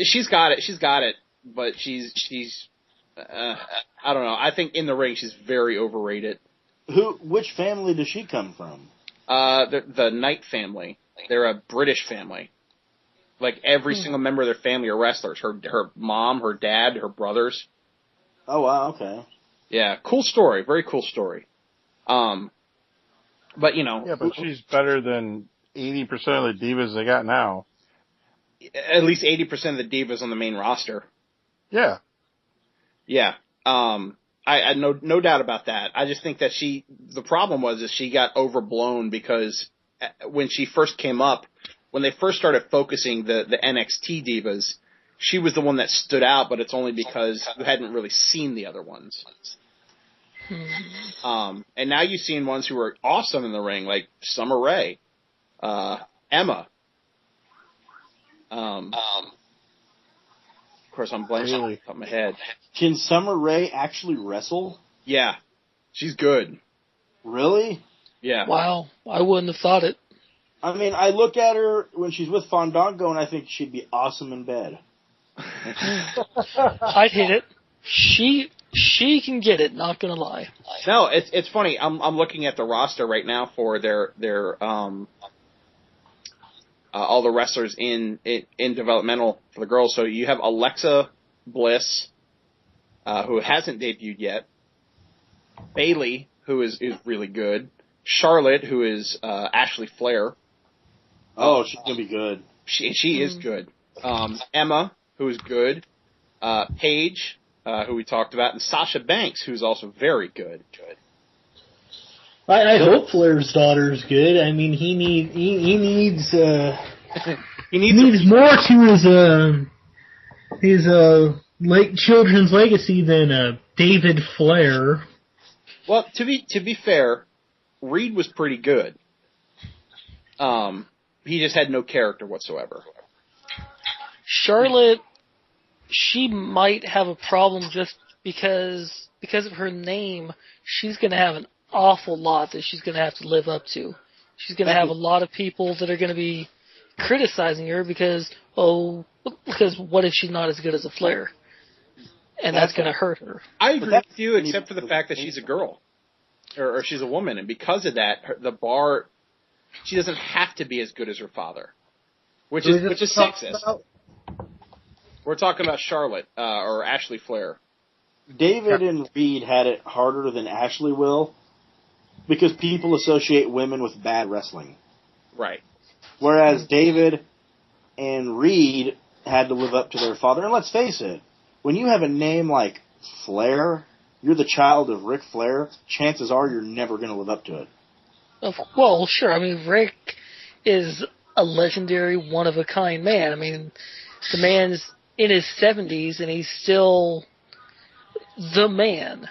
She's got it, but she's I don't know. I think in the ring she's very overrated.
Which family does she come from?
The Knight family. They're a British family. Like every single member of their family are wrestlers. Her mom, her dad, her brothers.
Oh wow, okay.
Yeah, cool story. Very cool story. But you know.
Yeah, but she's better than 80% of the divas they got now.
At least 80% of the divas on the main roster.
Yeah.
Yeah. I no doubt about that. I just think that the problem was that she got overblown because when she first came up, when they first started focusing the NXT divas, she was the one that stood out, but it's only because you hadn't really seen the other ones. And now you've seen ones who are awesome in the ring, like Summer Rae, Emma. Of course, I'm blanking off the top of my head.
Can Summer Rae actually wrestle?
Yeah, she's good.
Really?
Yeah.
Wow, I wouldn't have thought it.
I mean, I look at her when she's with Fandango, and I think she'd be awesome in bed.
I'd hit it. She can get it. Not gonna lie.
No, it's funny. I'm looking at the roster right now for their all the wrestlers in developmental for the girls. So you have Alexa Bliss, who hasn't debuted yet. Bailey, who is really good. Charlotte, who is Ashley Flair.
Oh, she's gonna be good.
She is good. Emma, who is good. Paige, who we talked about, and Sasha Banks, who's also very good.
I hope Flair's daughter's good. I mean, he needs more to his children's legacy than David Flair.
Well, to be fair, Reed was pretty good. He just had no character whatsoever.
Charlotte, she might have a problem just because of her name. She's going to have an awful lot that she's going to have to live up to. She's going to have a lot of people that are going to be criticizing her because what if she's not as good as a Flair? And that's going to hurt her.
I agree with you, except for the fact that she's a girl. Or she's a woman, and because of that, the bar, she doesn't have to be as good as her father, which is sexist. We're talking about Charlotte or Ashley Flair.
David and Reed had it harder than Ashley will because people associate women with bad wrestling.
Right.
Whereas David and Reed had to live up to their father. And let's face it, when you have a name like Flair, you're the child of Ric Flair, chances are you're never going to live up to it.
Well, sure. I mean, Ric is a legendary, one-of-a-kind man. I mean, the man's in his 70s, and he's still the man.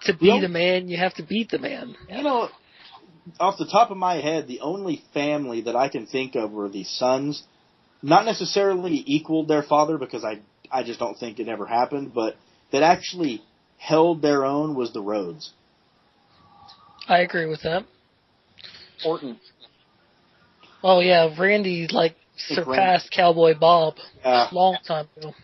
To be the man, you have to beat the man.
You know, off the top of my head, the only family that I can think of where the sons not necessarily equaled their father, because I just don't think it ever happened, but that actually held their own was the Rhodes.
I agree with that.
Orton.
Oh
yeah, Randy surpassed Cowboy Bob a long time ago.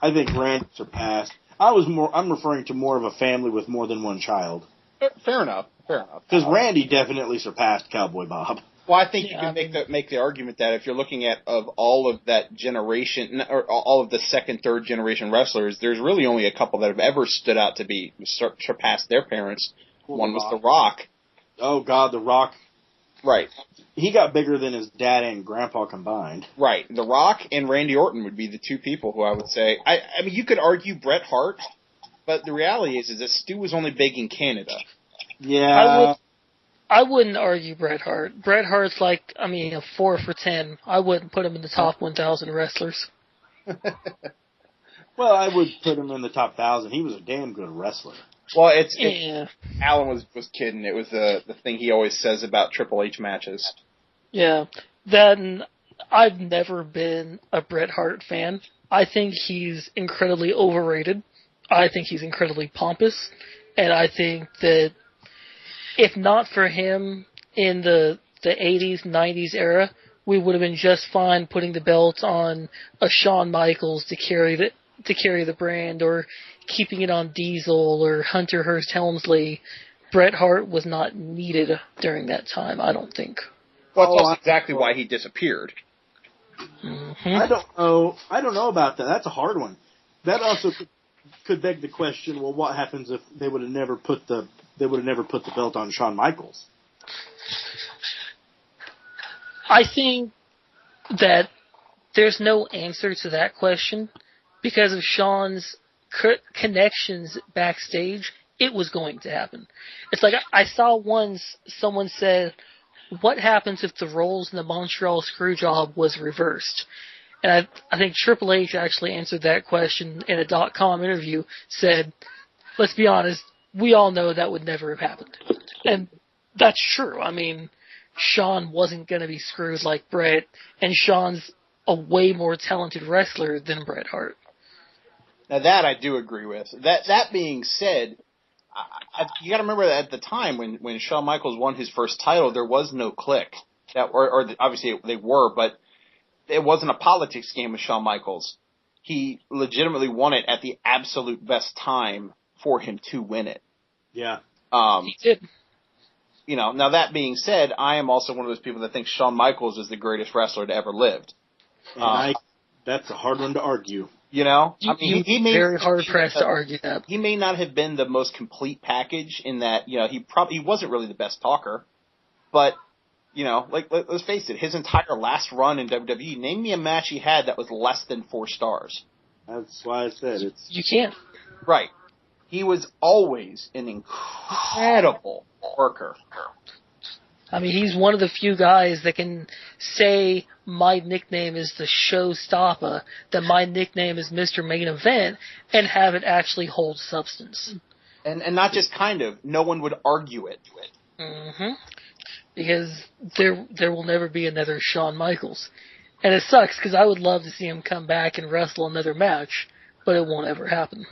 I think Randy surpassed. I'm referring to more of a family with more than one child.
Fair enough.
Because Randy definitely surpassed Cowboy Bob.
Well, I think you can make the argument that if you're looking at of all of that generation, or all of the second, third generation wrestlers, there's really only a couple that have ever stood out to be surpassed their parents. One was The Rock.
Oh God, The Rock.
Right.
He got bigger than his dad and grandpa combined.
Right. The Rock and Randy Orton would be the two people who I would say. I mean, you could argue Bret Hart, but the reality is that Stu was only big in Canada.
Yeah.
I wouldn't argue Bret Hart. Bret Hart's a 4 for 10. I wouldn't put him in the top 1,000 wrestlers.
Well, I would put him in the top 1,000. He was a damn good wrestler.
Well, Alan was kidding. It was the thing he always says about Triple H matches.
Yeah. Then I've never been a Bret Hart fan. I think he's incredibly overrated. I think he's incredibly pompous. And I think that if not for him in the 80s, 90s era, we would have been just fine putting the belt on a Shawn Michaels to carry the brand, or keeping it on Diesel or Hunter Hearst Helmsley. Bret Hart was not needed during that time, I don't think.
Well, that's exactly why he disappeared.
Mm-hmm.
I don't know about that. That's a hard one. That also could beg the question, well, what happens if they would have never put the belt on Shawn Michaels?
I think that there's no answer to that question because of Shawn's connections backstage it was going to happen. It's like I saw once someone said, what happens if the roles in the Montreal Screwjob was reversed? And I think Triple H actually answered that question in a .com interview, said, let's be honest, we all know that would never have happened. And that's true. I mean, Shawn wasn't going to be screwed like Bret, and Shawn's a way more talented wrestler than Bret Hart.
Now that I do agree with. That being said, you got to remember that at the time when Shawn Michaels won his first title, there was no clique. Obviously they were, but it wasn't a politics game with Shawn Michaels. He legitimately won it at the absolute best time for him to win it.
Yeah.
He did.
Now that being said, I am also one of those people that think Shawn Michaels is the greatest wrestler to ever lived.
And that's a hard one to argue.
He may
very hard pressed to argue that.
He may not have been the most complete package in that, he wasn't really the best talker, but let's face it, his entire last run in WWE, name me a match he had that was less than 4 stars.
That's why I said
you can't.
Right. He was always an incredible worker.
I mean, he's one of the few guys that can say my nickname is the Showstopper, that my nickname is Mr. Main Event, and have it actually hold substance.
And not just kind of. No one would argue it.
Mm-hmm. Because there will never be another Shawn Michaels. And it sucks, because I would love to see him come back and wrestle another match, but it won't ever happen.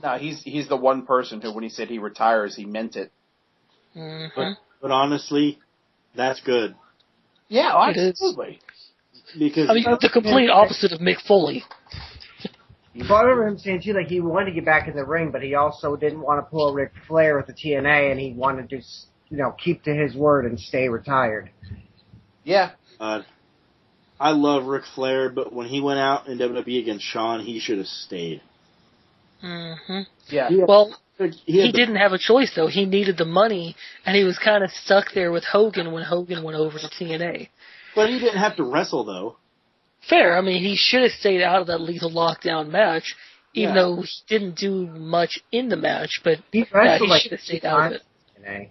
No, he's the one person who, when he said he retires, he meant it.
Mm-hmm.
But honestly, that's good.
Yeah, absolutely.
Because
the complete opposite of Mick Foley.
Well, I remember him saying too, like he wanted to get back in the ring, but he also didn't want to pull a Ric Flair with the TNA, and he wanted to, keep to his word and stay retired.
Yeah.
I love Ric Flair, but when he went out in WWE against Shawn, he should have stayed.
Mm-hmm.
Yeah.
Well, he didn't have a choice, though. He needed the money, and he was kind of stuck there with Hogan when Hogan went over to TNA.
But he didn't have to wrestle, though.
Fair. I mean, he should have stayed out of that Lethal Lockdown match, even though he didn't do much in the match, but he should have stayed out of it. TNA.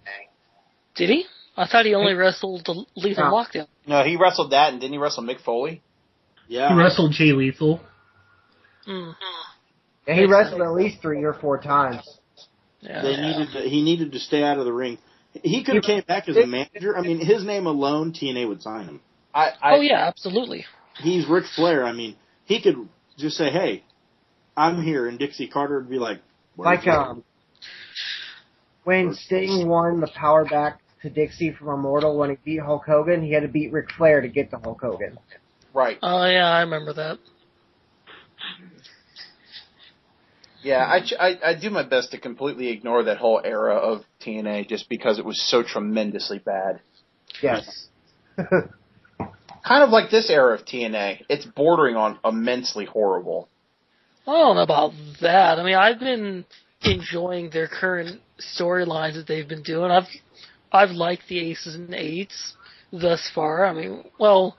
Did he? I thought he only wrestled the Lethal Lockdown.
No, he wrestled that, and didn't he wrestle Mick Foley?
Yeah.
He wrestled Jay Lethal.
Mm.
Yeah, he wrestled at least 3 or 4 times.
Yeah.
He needed to stay out of the ring. He could have came back as a manager. I mean, his name alone, TNA would sign him.
Yeah, absolutely.
He's Ric Flair. I mean, he could just say, "Hey, I'm here," and Dixie Carter would be like,
when Sting won the power back to Dixie from Immortal when he beat Hulk Hogan, he had to beat Ric Flair to get to Hulk Hogan.
Right.
Oh, yeah, I remember that.
Yeah, I do my best to completely ignore that whole era of TNA just because it was so tremendously bad.
Yes.
Kind of like this era of TNA. It's bordering on immensely horrible.
I don't know about that. I mean, I've been enjoying their current storylines that they've been doing. I've liked the Aces and Eights thus far. I mean, well,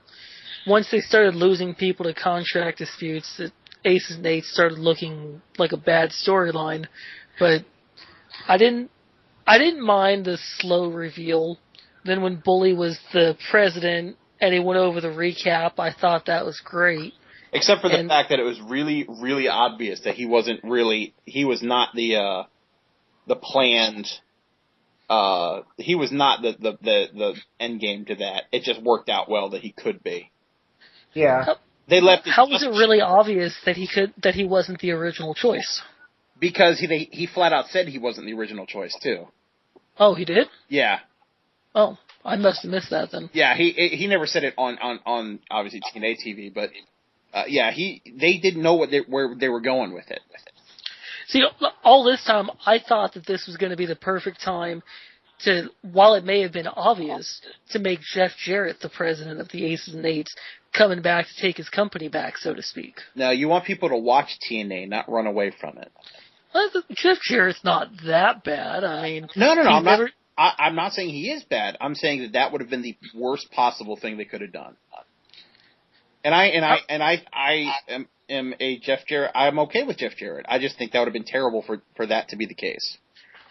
once they started losing people to contract disputes, the Aces and Eights started looking like a bad storyline. But I didn't mind the slow reveal. Then when Bully was the president and he went over the recap, I thought that was great.
Except for the fact that it was really, really obvious that he was not the planned, he was not the end game to that. It just worked out well that he could be.
Yeah.
They left.
How was it really obvious that he wasn't the original choice?
Because he flat out said he wasn't the original choice too.
Oh, he did?
Yeah.
Oh, I must have missed that then.
Yeah, he never said it on obviously TNA TV, but they didn't know where they were going with it.
See, all this time I thought that this was going to be the perfect time to, while it may have been obvious, to make Jeff Jarrett the president of the Aces and Eights, coming back to take his company back, so to speak.
No, you want people to watch TNA, not run away from it.
Well, Jeff Jarrett's not that bad. I mean,
no. I'm not saying he is bad. I'm saying that would have been the worst possible thing they could have done. And I am am a Jeff Jarrett. I'm okay with Jeff Jarrett. I just think that would have been terrible for that to be the case.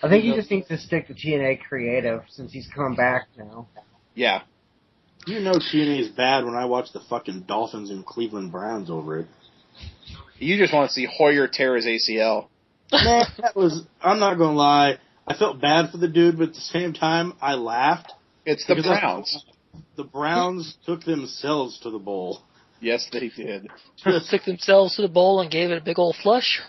I think he just needs to stick to TNA creative since he's coming back now.
Yeah.
You know TNA is bad when I watch the fucking Dolphins and Cleveland Browns over it.
You just want to see Hoyer tear his ACL.
Man, I'm not going to lie, I felt bad for the dude, but at the same time, I laughed.
It's the Browns.
The Browns took themselves to the bowl.
Yes, they did.
Took themselves to the bowl and gave it a big old flush.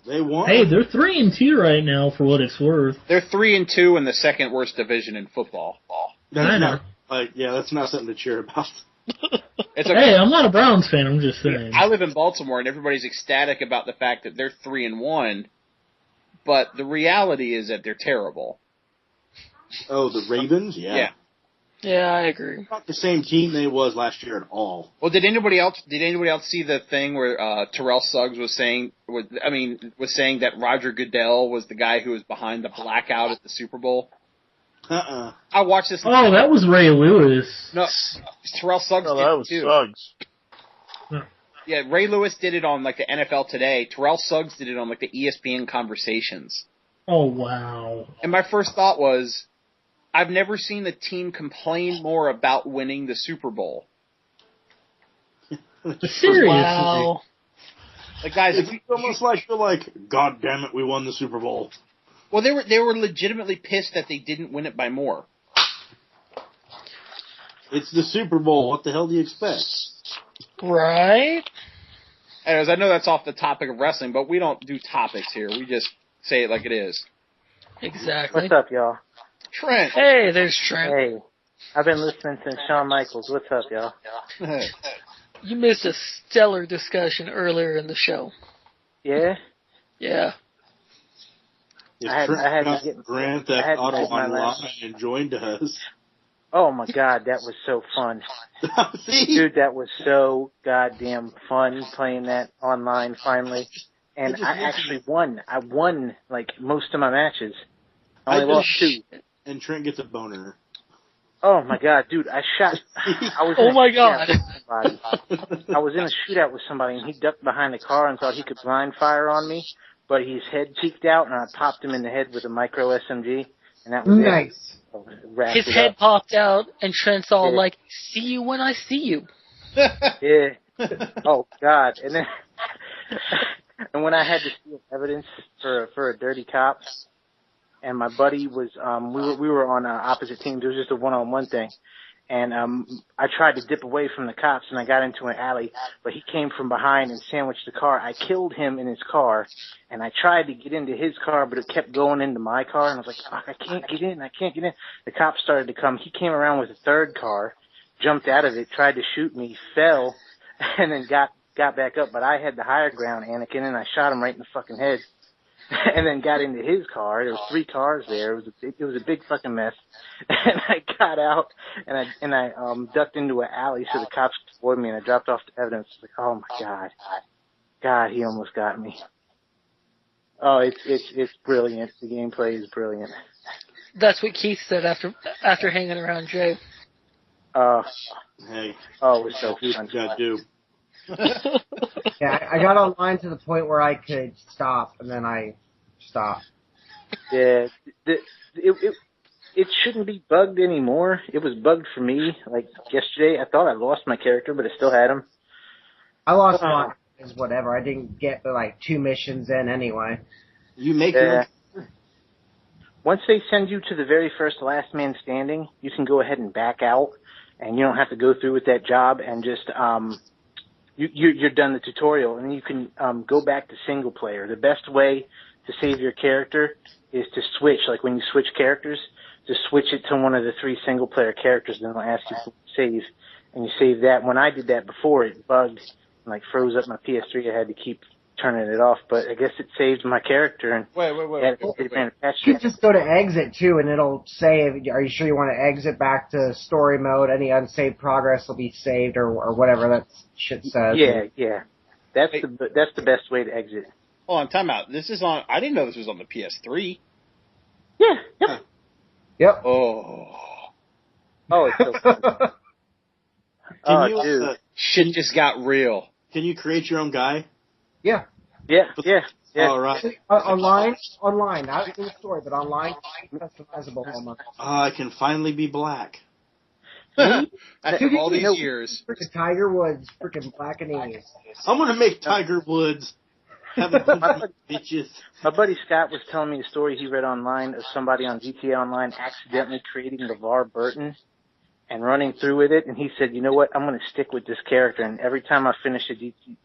They won.
Hey, they're 3-2 right now, for what it's worth.
They're 3-2 in the second worst division in football.
I know.
That's not something to cheer about.
It's okay.
Hey, I'm not a Browns fan. I'm just saying.
I live in Baltimore, and everybody's ecstatic about the fact that they're 3-1, but the reality is that they're terrible.
Oh, the Ravens? Yeah.
Yeah, I agree.
Not the same team they was last year at all.
Well, did anybody else see the thing where Terrell Suggs was saying that Roger Goodell was the guy who was behind the blackout at the Super Bowl? I watched this.
Oh, that was Ray Lewis.
No, Terrell Suggs
Oh,
did
that
it
was
too.
Suggs.
Yeah, Ray Lewis did it on like the NFL Today. Terrell Suggs did it on like the ESPN Conversations.
Oh, wow.
And my first thought was, I've never seen the team complain more about winning the Super Bowl.
Seriously.
Wow.
Like, guys,
It's almost like you're like, God damn it, we won the Super Bowl.
well, they were legitimately pissed that they didn't win it by more.
It's the Super Bowl. What the hell do you expect?
Right?
Anyways, I know that's off the topic of wrestling, but we don't do topics here. We just say it like it is.
Exactly.
What's up, y'all?
Trent.
Hey, there's Trent.
Hey, I've been listening since Shawn Michaels. What's up, y'all?
You missed a stellar discussion earlier in the show.
Yeah?
Yeah.
If
I had
Trent
to get-
Grand
I
Theft
had to
Auto
get my
online
last-
and joined us.
Oh my God, that was so fun.
See?
Dude, that was so goddamn fun playing that online finally. And I actually won. I won, like, most of my matches. I only lost 2.
And Trent gets a boner.
Oh my God, dude, I was
Oh
in a
my
shootout
God.
with somebody. I was in a shootout with somebody, and he ducked behind the car and thought he could blind fire on me, but his head peeked out, and I popped him in the head with a micro SMG, and that was
Nice.
Wrapped
His
it
head
up.
popped out, and Trent's all
Yeah.
like, see you when I see you.
Yeah. Oh God. And then, and when I had to steal evidence for a dirty cop, and my buddy was, we were on opposite teams. It was just a one-on-one thing. And I tried to dip away from the cops, and I got into an alley, but he came from behind and sandwiched the car. I killed him in his car, and I tried to get into his car, but it kept going into my car, and I was like, fuck, I can't get in. The cops started to come. He came around with a third car, jumped out of it, tried to shoot me, fell, and then got back up, but I had the higher ground, Anakin, and I shot him right in the fucking head. And then got into his car. There was 3 cars there. It was a big fucking mess. And I got out and I ducked into an alley so the cops could avoid me, and I dropped off the evidence. Like, oh my God. God, he almost got me. Oh, it's brilliant. The gameplay is brilliant.
That's what Keith said after hanging around Jay.
Hey.
Oh, it was so
What
fun.
you gotta do.
Yeah, I got online to the point where I could stop, and then I stopped.
Yeah, it shouldn't be bugged anymore. It was bugged for me. Like yesterday, I thought I lost my character, but I still had him.
I lost mine. Is whatever. I didn't get like 2 missions in anyway.
You make your own.
Once they send you to the very first last man standing, you can go ahead and back out, and you don't have to go through with that job, and just you're done the tutorial, and you can go back to single player. The best way to save your character is to switch. Like when you switch characters, to switch it to one of the 3 single player characters, then it'll ask you to save, and you save that. When I did that before, it bugged and like froze up my PS3. I had to keep turning it off, but I guess it saved my character. And
Wait.
it ran a patch.
You can just go to exit too, and it'll say, "Are you sure you want to exit back to story mode? Any unsaved progress will be saved, or whatever that shit says."
Yeah. That's the best way to exit.
Hold on, time out. This is on. I didn't know this was on the PS3.
Yeah. Yep.
Yep.
Oh,
Oh, it's so fun.
Can you,
dude.
shit just got real.
Can you create your own guy?
Yeah.
Yeah.
All right.
Online, not in the story, but online, customizable almost.
I can finally be black.
After all these years.
Freaking Tiger Woods, freaking black and East.
I'm gonna make Tiger Woods have a bunch of bitches.
My buddy Scott was telling me a story he read online of somebody on GTA Online accidentally creating LeVar Burton and running through with it, and he said, you know what, I'm going to stick with this character, and every time I finish a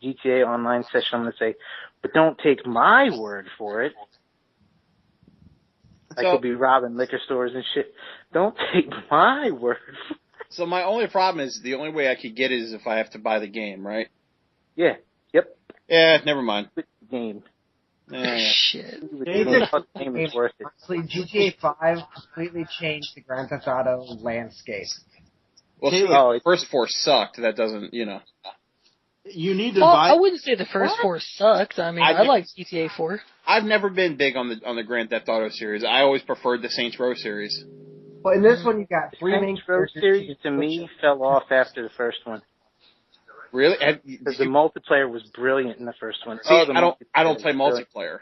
GTA Online session, I'm going to say, but don't take my word for it. I could be robbing liquor stores and shit. Don't take my word for it.
So my only problem is the only way I could get it is if I have to buy the game, right?
Yeah. Yep.
Yeah, never mind.
Game.
Shit.
The game is worth it.
Honestly, GTA 5 completely changed the Grand Theft Auto landscape.
Well, first 4 sucked. That doesn't,
You need to
I
buy.
wouldn't say the first 4 sucked. I mean, I like GTA 4.
I've never been big on the Grand Theft Auto series. I always preferred the Saints Row series.
But in this one, you got 3 main
Saints Row
characters.
series, to me, fell off after the first one.
Really?
Because the multiplayer was brilliant in the first one.
See, I don't play multiplayer.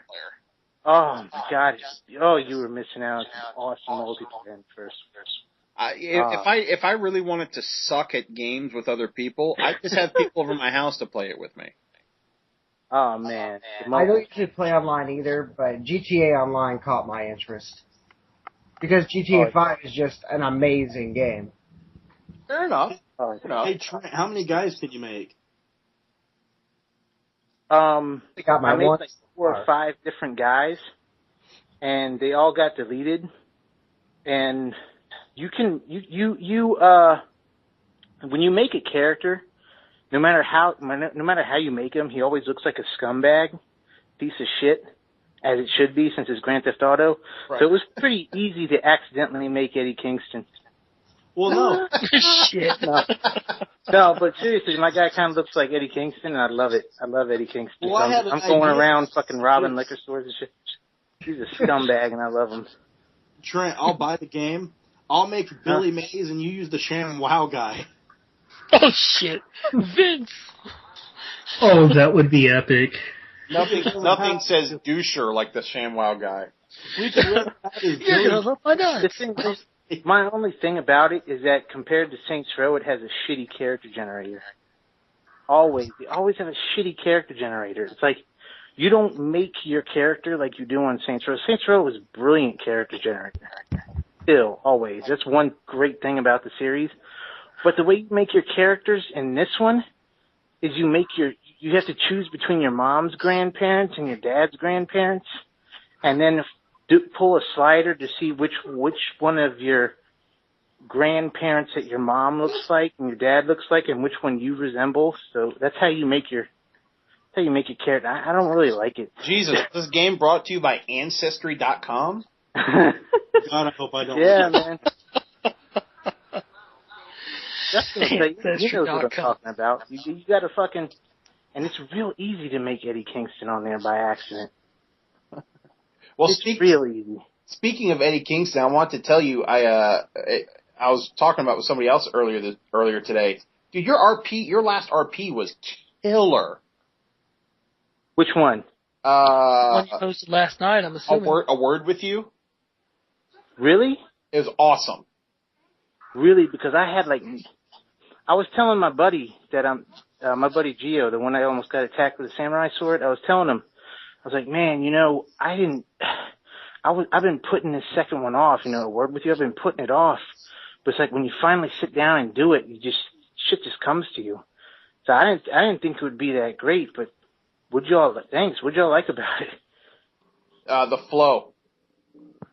Oh my god! Oh, you were missing out. Awesome multiplayer in first.
If I really wanted to suck at games with other people, I just have people over my house to play it with me.
Oh man!
I don't usually play online either, but GTA Online caught my interest because GTA 5 is just an amazing game.
Fair enough.
Hey,
Trent, how many guys can you make?
I got my
I made
one.
like 4 or 5 different guys, and they all got deleted. And you can when you make a character, no matter how you make him, he always looks like a scumbag, piece of shit, as it should be since it's Grand Theft Auto.
Right.
So it was pretty easy to accidentally make Eddie Kingston.
Well, no.
Shit.
No, but seriously, my guy kind of looks like Eddie Kingston, and I love it. I love Eddie Kingston.
Well,
So I'm going around fucking robbing liquor stores and shit. He's a scumbag, and I love him.
Trent, I'll buy the game. I'll make Billy Mays, and you use the Sham Wow guy.
Oh shit, Vince.
Oh, that would be epic.
Nothing says doucher like the ShamWow guy.
We can really have his
You're
Billy.
gonna love my nuts.
The thing is, my only thing about it is that compared to Saints Row, it has a shitty character generator. They always have a shitty character generator. It's like, you don't make your character like you do on Saints Row. Saints Row is brilliant character generator. Still, always. That's one great thing about the series. But the way you make your characters in this one is you have to choose between your mom's grandparents and your dad's grandparents, and then pull a slider to see which one of your grandparents that your mom looks like and your dad looks like, and which one you resemble. So that's how you make your character. I don't really like it.
Jesus, this game brought to you by Ancestry.com?
God, I hope I don't.
Yeah, man. Justin, he knows what I'm talking about. You gotta fucking, and it's real easy to make Eddie Kingston on there by accident.
Well,
It's real easy.
Speaking of Eddie Kingston, I want to tell you, I was talking about with somebody else earlier today. Dude, your last RP was killer.
Which one?
One you posted last night, I'm assuming.
A word with you.
Really?
It was awesome.
Really? Because I was telling my buddy that my buddy Gio, the one I almost got attacked with a samurai sword. I was telling him, I was like, man, I've been putting this second one off, a word with you. I've been putting it off. But it's like when you finally sit down and do it, shit just comes to you. So I didn't think it would be that great, but what'd y'all like about it?
The flow.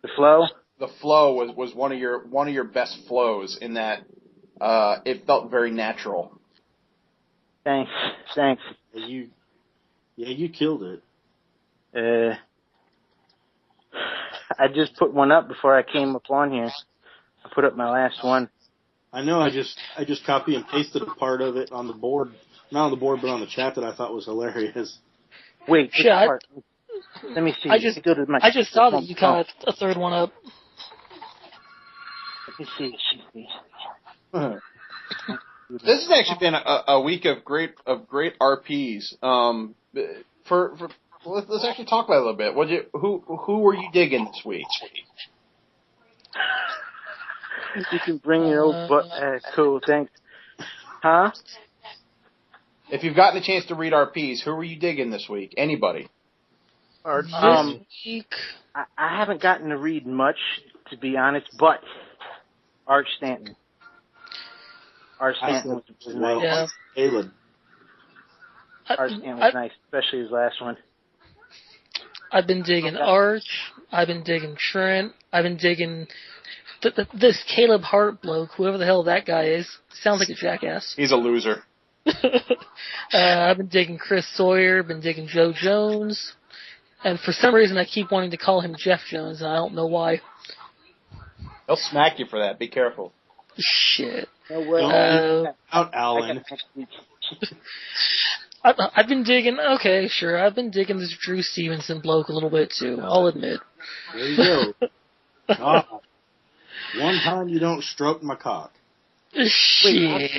The flow?
The flow was one of your best flows in that it felt very natural.
Thanks.
You killed it.
I just put one up before I came up on here. I put up my last one.
I know. I just copy and pasted a part of it on the board, not on the board, but on the chat that I thought was hilarious.
Wait,
Shit,
let me see.
I just saw that you got a third one up.
Let me see.
This has actually been a week of great RPs. Let's actually talk about it a little bit. Who were you digging this week?
You can bring your old butt. Cool, thanks. Huh?
If you've gotten a chance to read RPs, who were you digging this week? Anybody?
This week,
I haven't gotten to read much, to be honest, but Art Stanton. Art Stanton was nice.
yeah.
Caleb.
Art Stanton was nice, especially his last one.
I've been digging Arch. I've been digging Trent. I've been digging this Caleb Hart bloke, whoever the hell that guy is. Sounds like a jackass.
He's a loser.
I've been digging Chris Sawyer. Been digging Joe Jones. And for some reason, I keep wanting to call him Jeff Jones, and I don't know why.
He'll smack you for that. Be careful.
Shit.
Out Allen.
I've been digging, okay, sure, I've been digging this Drew Stevenson bloke a little bit too, I'll admit.
There you go. One time you don't stroke my cock.
Shit.
Wait,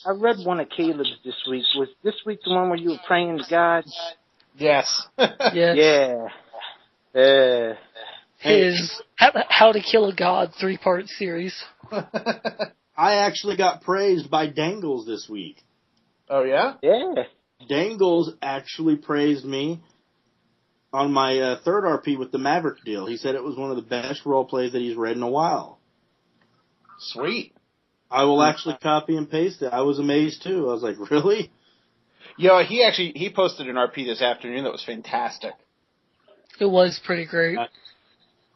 I read one of Caleb's this week. Was this week the one where you were praying to God?
Yes.
Yes.
Yeah.
His How to Kill a God 3-part series.
I actually got praised by Dangles this week.
Oh, yeah?
Yeah.
Dangles actually praised me on my third RP with the Maverick deal. He said it was one of the best role plays that he's read in a while.
Sweet.
I will actually copy and paste it. I was amazed too. I was like, really?
Yeah, he posted an RP this afternoon that was fantastic.
It was pretty great.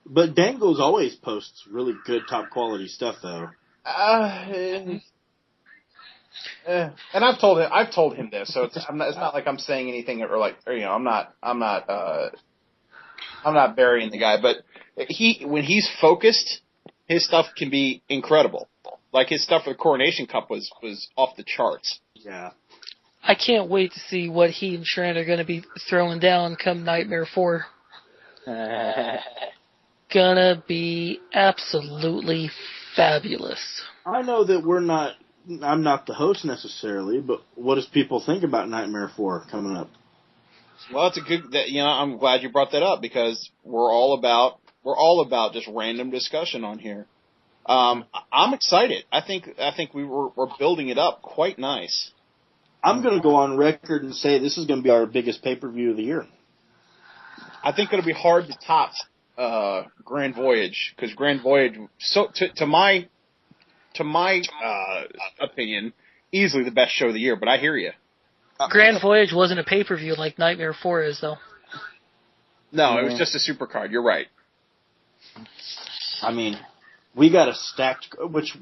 But Dangles always posts really good top quality stuff though.
And I've told him this, so it's not like I'm saying anything I'm not burying the guy, but when he's focused, his stuff can be incredible. Like his stuff for the Coronation Cup was off the charts.
Yeah.
I can't wait to see what he and Trent are going to be throwing down come Nightmare 4. Gonna be absolutely fabulous. I
know that I'm not the host necessarily, but what does people think about Nightmare 4 coming up?
Well, it's I'm glad you brought that up because we're all about just random discussion on here. I'm excited. I think we're building it up quite nice.
I'm going to go on record and say this is going to be our biggest pay-per-view of the year.
I think it'll be hard to top Grand Voyage because Grand Voyage, to my opinion, easily the best show of the year. But I hear you.
Grand Voyage wasn't a pay-per-view like Nightmare 4 is, though.
No, it was just a supercard. You're right.
I mean, we got a stacked.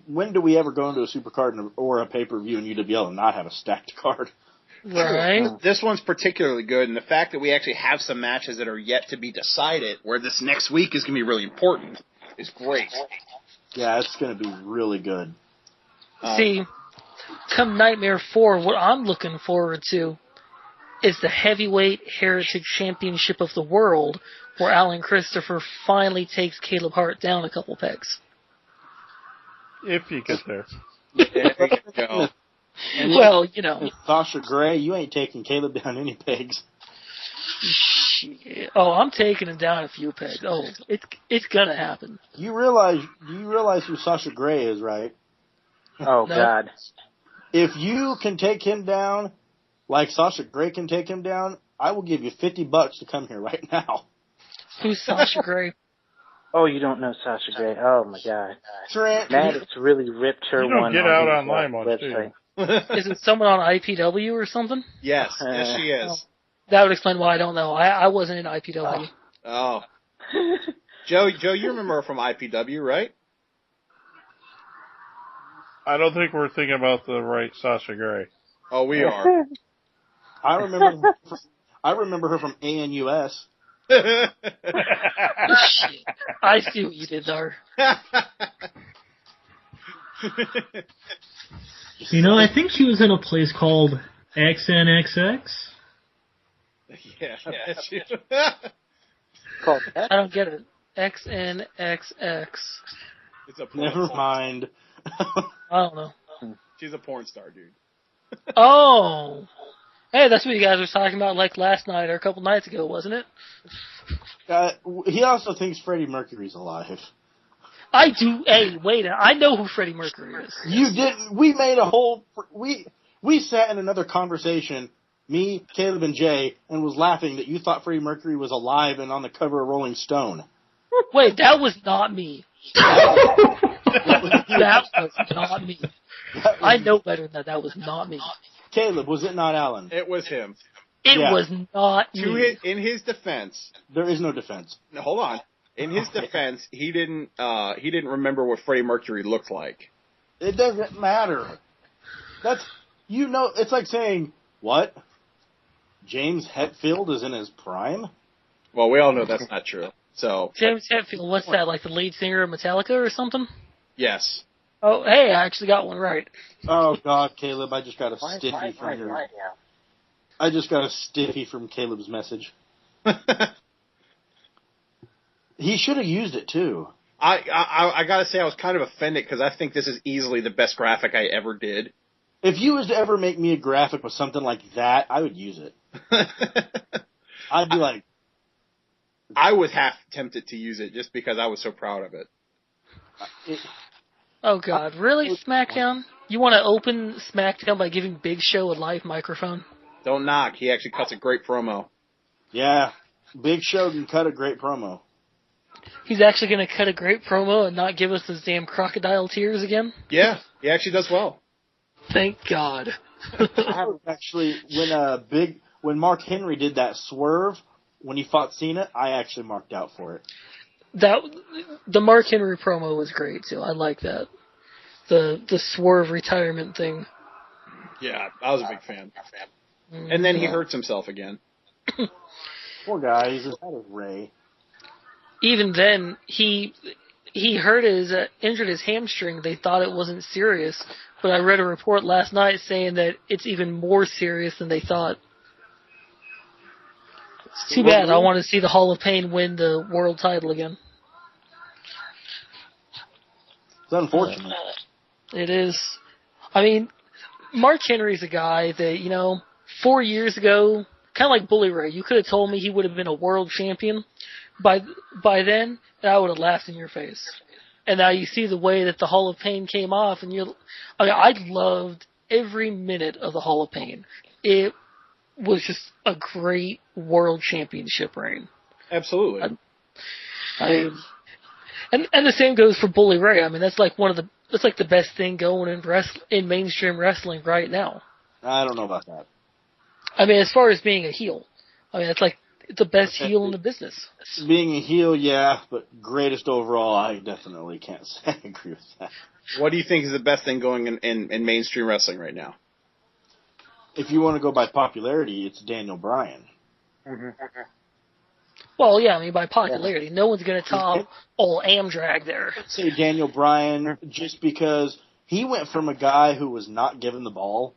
When do we ever go into a supercard or a pay-per-view in UWL and not have a stacked card?
Right.
This one's particularly good, and the fact that we actually have some matches that are yet to be decided, where this next week is going to be really important, is great.
Yeah, it's going to be really good.
See, come Nightmare 4, what I'm looking forward to is the Heavyweight Heritage Championship of the World, where Alan Christopher finally takes Caleb Hart down a couple pegs.
If you get there.
There you go.
Well,
Sasha Grey, you ain't taking Caleb down any pegs.
Shit. Oh, I'm taking him down a few pegs. Oh, it's gonna happen.
Do you realize who Sasha Grey is, right?
Oh, no. God.
If you can take him down like Sasha Grey can take him down, I will give you $50 to come here right now.
Who's Sasha Grey?
Oh, you don't know Sasha Grey. Oh, my God.
Trent,
Maddox really ripped her
one.
You
don't get out online much,
website.
Is it someone on IPW or something?
Yes, she is.
That would explain why I don't know. I wasn't in IPW.
Oh. Joe, you remember her from IPW, right?
I don't think we're thinking about the right Sasha Grey.
Oh, we are.
I remember her from ANUS.
Shit. I see what you did there.
I think she was in a place called XNXX.
Yeah.
I don't get it. XNXX.
It's a
Never mind.
I don't know.
She's a porn star, dude.
Oh. Hey, that's what you guys were talking about like last night or a couple nights ago, wasn't it?
He also thinks Freddie Mercury's alive.
I do. Hey, wait. I know who Freddie Mercury is.
You didn't. We made a whole. We sat in another conversation, me, Caleb, and Jay, and was laughing that you thought Freddie Mercury was alive and on the cover of Rolling Stone.
Wait, that was not me. That was not me. I know better than that. That was not me.
Caleb, was it not Alan?
It was him.
It was not me.
In his defense,
there is no defense.
No, hold on. In his defense, he didn't remember what Freddie Mercury looked like.
It doesn't matter. That's it's like saying, what? James Hetfield is in his prime?
Well, we all know that's not true. So
James Hetfield, what's that, like the lead singer of Metallica or something?
Yes.
Oh, hey, I actually got one right.
Oh God, Caleb, I just got a stiffy from your. I just got a stiffy from Caleb's message. He should have used it too.
I gotta say I was kind of offended because I think this is easily the best graphic I ever did.
If you was to ever make me a graphic with something like that, I would use it. I'd be like,
I was half tempted to use it just because I was so proud of it.
Oh God, really, SmackDown? You want to open SmackDown by giving Big Show a live microphone?
Don't knock. He actually cuts a great promo.
Yeah, Big Show can cut a great promo.
He's actually going to cut a great promo and not give us those damn crocodile tears again?
Yeah, he actually does well.
Thank God.
Actually, when Mark Henry did that swerve when he fought Cena, I actually marked out for it.
The Mark Henry promo was great too. I like that. The swerve retirement thing.
Yeah, I was a big fan. And then he hurts himself again.
Poor guy, he's as bad as Ray.
Even then, he injured his hamstring. They thought it wasn't serious, but I read a report last night saying that it's even more serious than they thought. It's too bad. I want to see the Hall of Pain win the world title again.
It's unfortunate.
It is. I mean, Mark Henry's a guy that, 4 years ago, kind of like Bully Ray, you could have told me he would have been a world champion by then, and I would have laughed in your face. And now you see the way that the Hall of Pain came off, and I loved every minute of the Hall of Pain. It was just a great world championship reign.
Absolutely.
And the same goes for Bully Ray. I mean, that's like the best thing going in mainstream wrestling right now.
I don't know about that.
I mean, as far as being a heel, it's like the best heel in the business.
Being a heel, yeah, but greatest overall, I definitely can't say I agree with that.
What do you think is the best thing going in mainstream wrestling right now?
If you want to go by popularity, it's Daniel Bryan.
Mm-hmm.
Well, yeah, by popularity, no one's going to top old Amdrag there.
I'd say Daniel Bryan, just because he went from a guy who was not given the ball,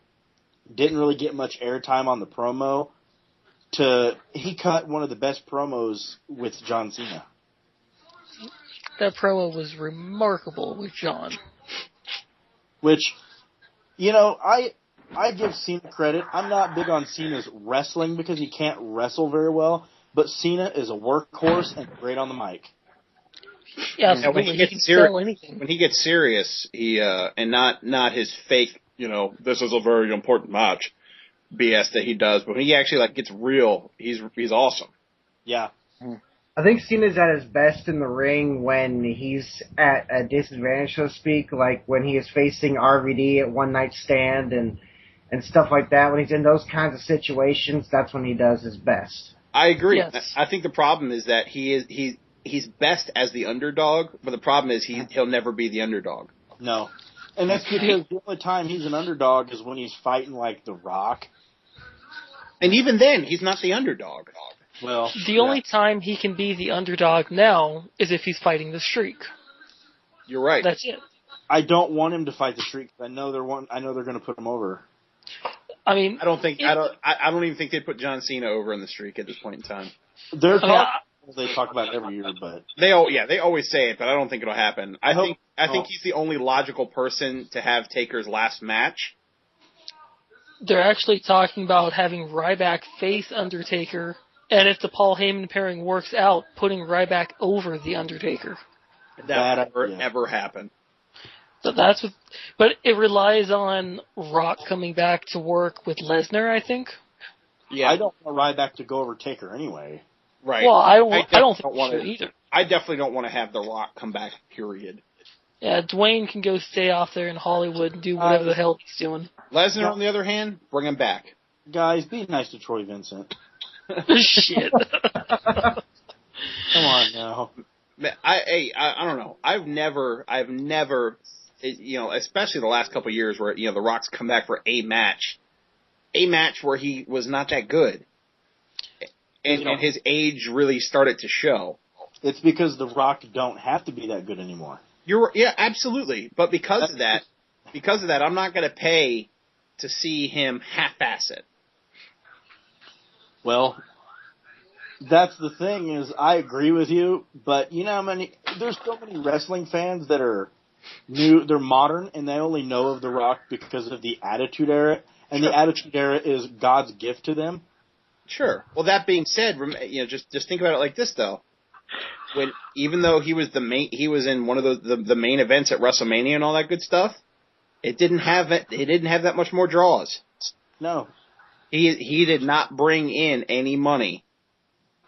didn't really get much airtime on the promo, to he cut one of the best promos with John Cena.
That promo was remarkable with John.
Which, I give Cena credit. I'm not big on Cena's wrestling because he can't wrestle very well, but Cena is a workhorse and great on the mic.
Yeah, so when he gets
serious, he and not his fake, this is a very important match BS that he does, but when he actually gets real, he's awesome.
Yeah.
I think Cena's at his best in the ring when he's at a disadvantage, so to speak, like when he is facing RVD at One Night Stand and stuff like that. When he's in those kinds of situations, that's when he does his best.
I agree.
Yes.
I think the problem is that he's best as the underdog, but the problem is he'll never be the underdog.
No. And that's because the only time he's an underdog is when he's fighting like The Rock.
And even then, he's not the underdog.
Well,
the only time he can be the underdog now is if he's fighting the Streak.
You're right.
That's it.
I don't want him to fight the Streak. I know they're going to put him over.
I mean,
I don't even think they'd put John Cena over in the Streak at this point in time.
They're talking they talk about it every year, but
they always say it, but I don't think it'll happen. I think he's the only logical person to have Taker's last match.
They're actually talking about having Ryback face Undertaker, and if the Paul Heyman pairing works out, putting Ryback over the Undertaker.
That would never happen.
But it relies on Rock coming back to work with Lesnar, I think.
Yeah, I don't want Ryback to go over Taker anyway.
Right. Well, I don't think so either.
I definitely don't want to have The Rock come back, period.
Yeah, Dwayne can go stay off there in Hollywood and do whatever the hell he's doing.
Lesnar, on the other hand, bring him back.
Guys, be nice to Troy Vincent.
Shit.
Come on now.
I don't know. I've never, especially the last couple of years where, The Rock's come back for a match where he was not that good. And his age really started to show.
It's because The Rock don't have to be that good anymore.
Yeah, absolutely. But because of that, I'm not going to pay to see him half-ass it.
Well, that's the thing is I agree with you, but you know how there's so many wrestling fans that are new, they're modern, and they only know of The Rock because of the Attitude Era, and the Attitude Era is God's gift to them.
Sure. Well, that being said, just think about it like this though. Even though he was in one of the main events at WrestleMania and all that good stuff, it didn't have that much more draws.
No.
He did not bring in any money.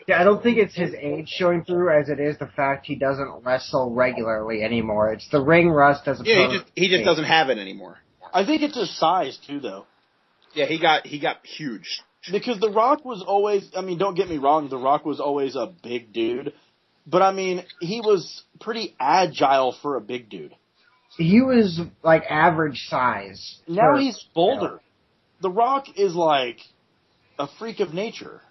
Yeah, I don't think it's his age showing through as it is the fact he doesn't wrestle regularly anymore. It's the ring rust as opposed to
he just doesn't have it anymore.
I think it's his size too, though.
Yeah, he got huge.
Because The Rock was always, don't get me wrong, The Rock was always a big dude. But, he was pretty agile for a big dude.
He was, like, average size.
Now he's bolder. The Rock is, like, a freak of nature.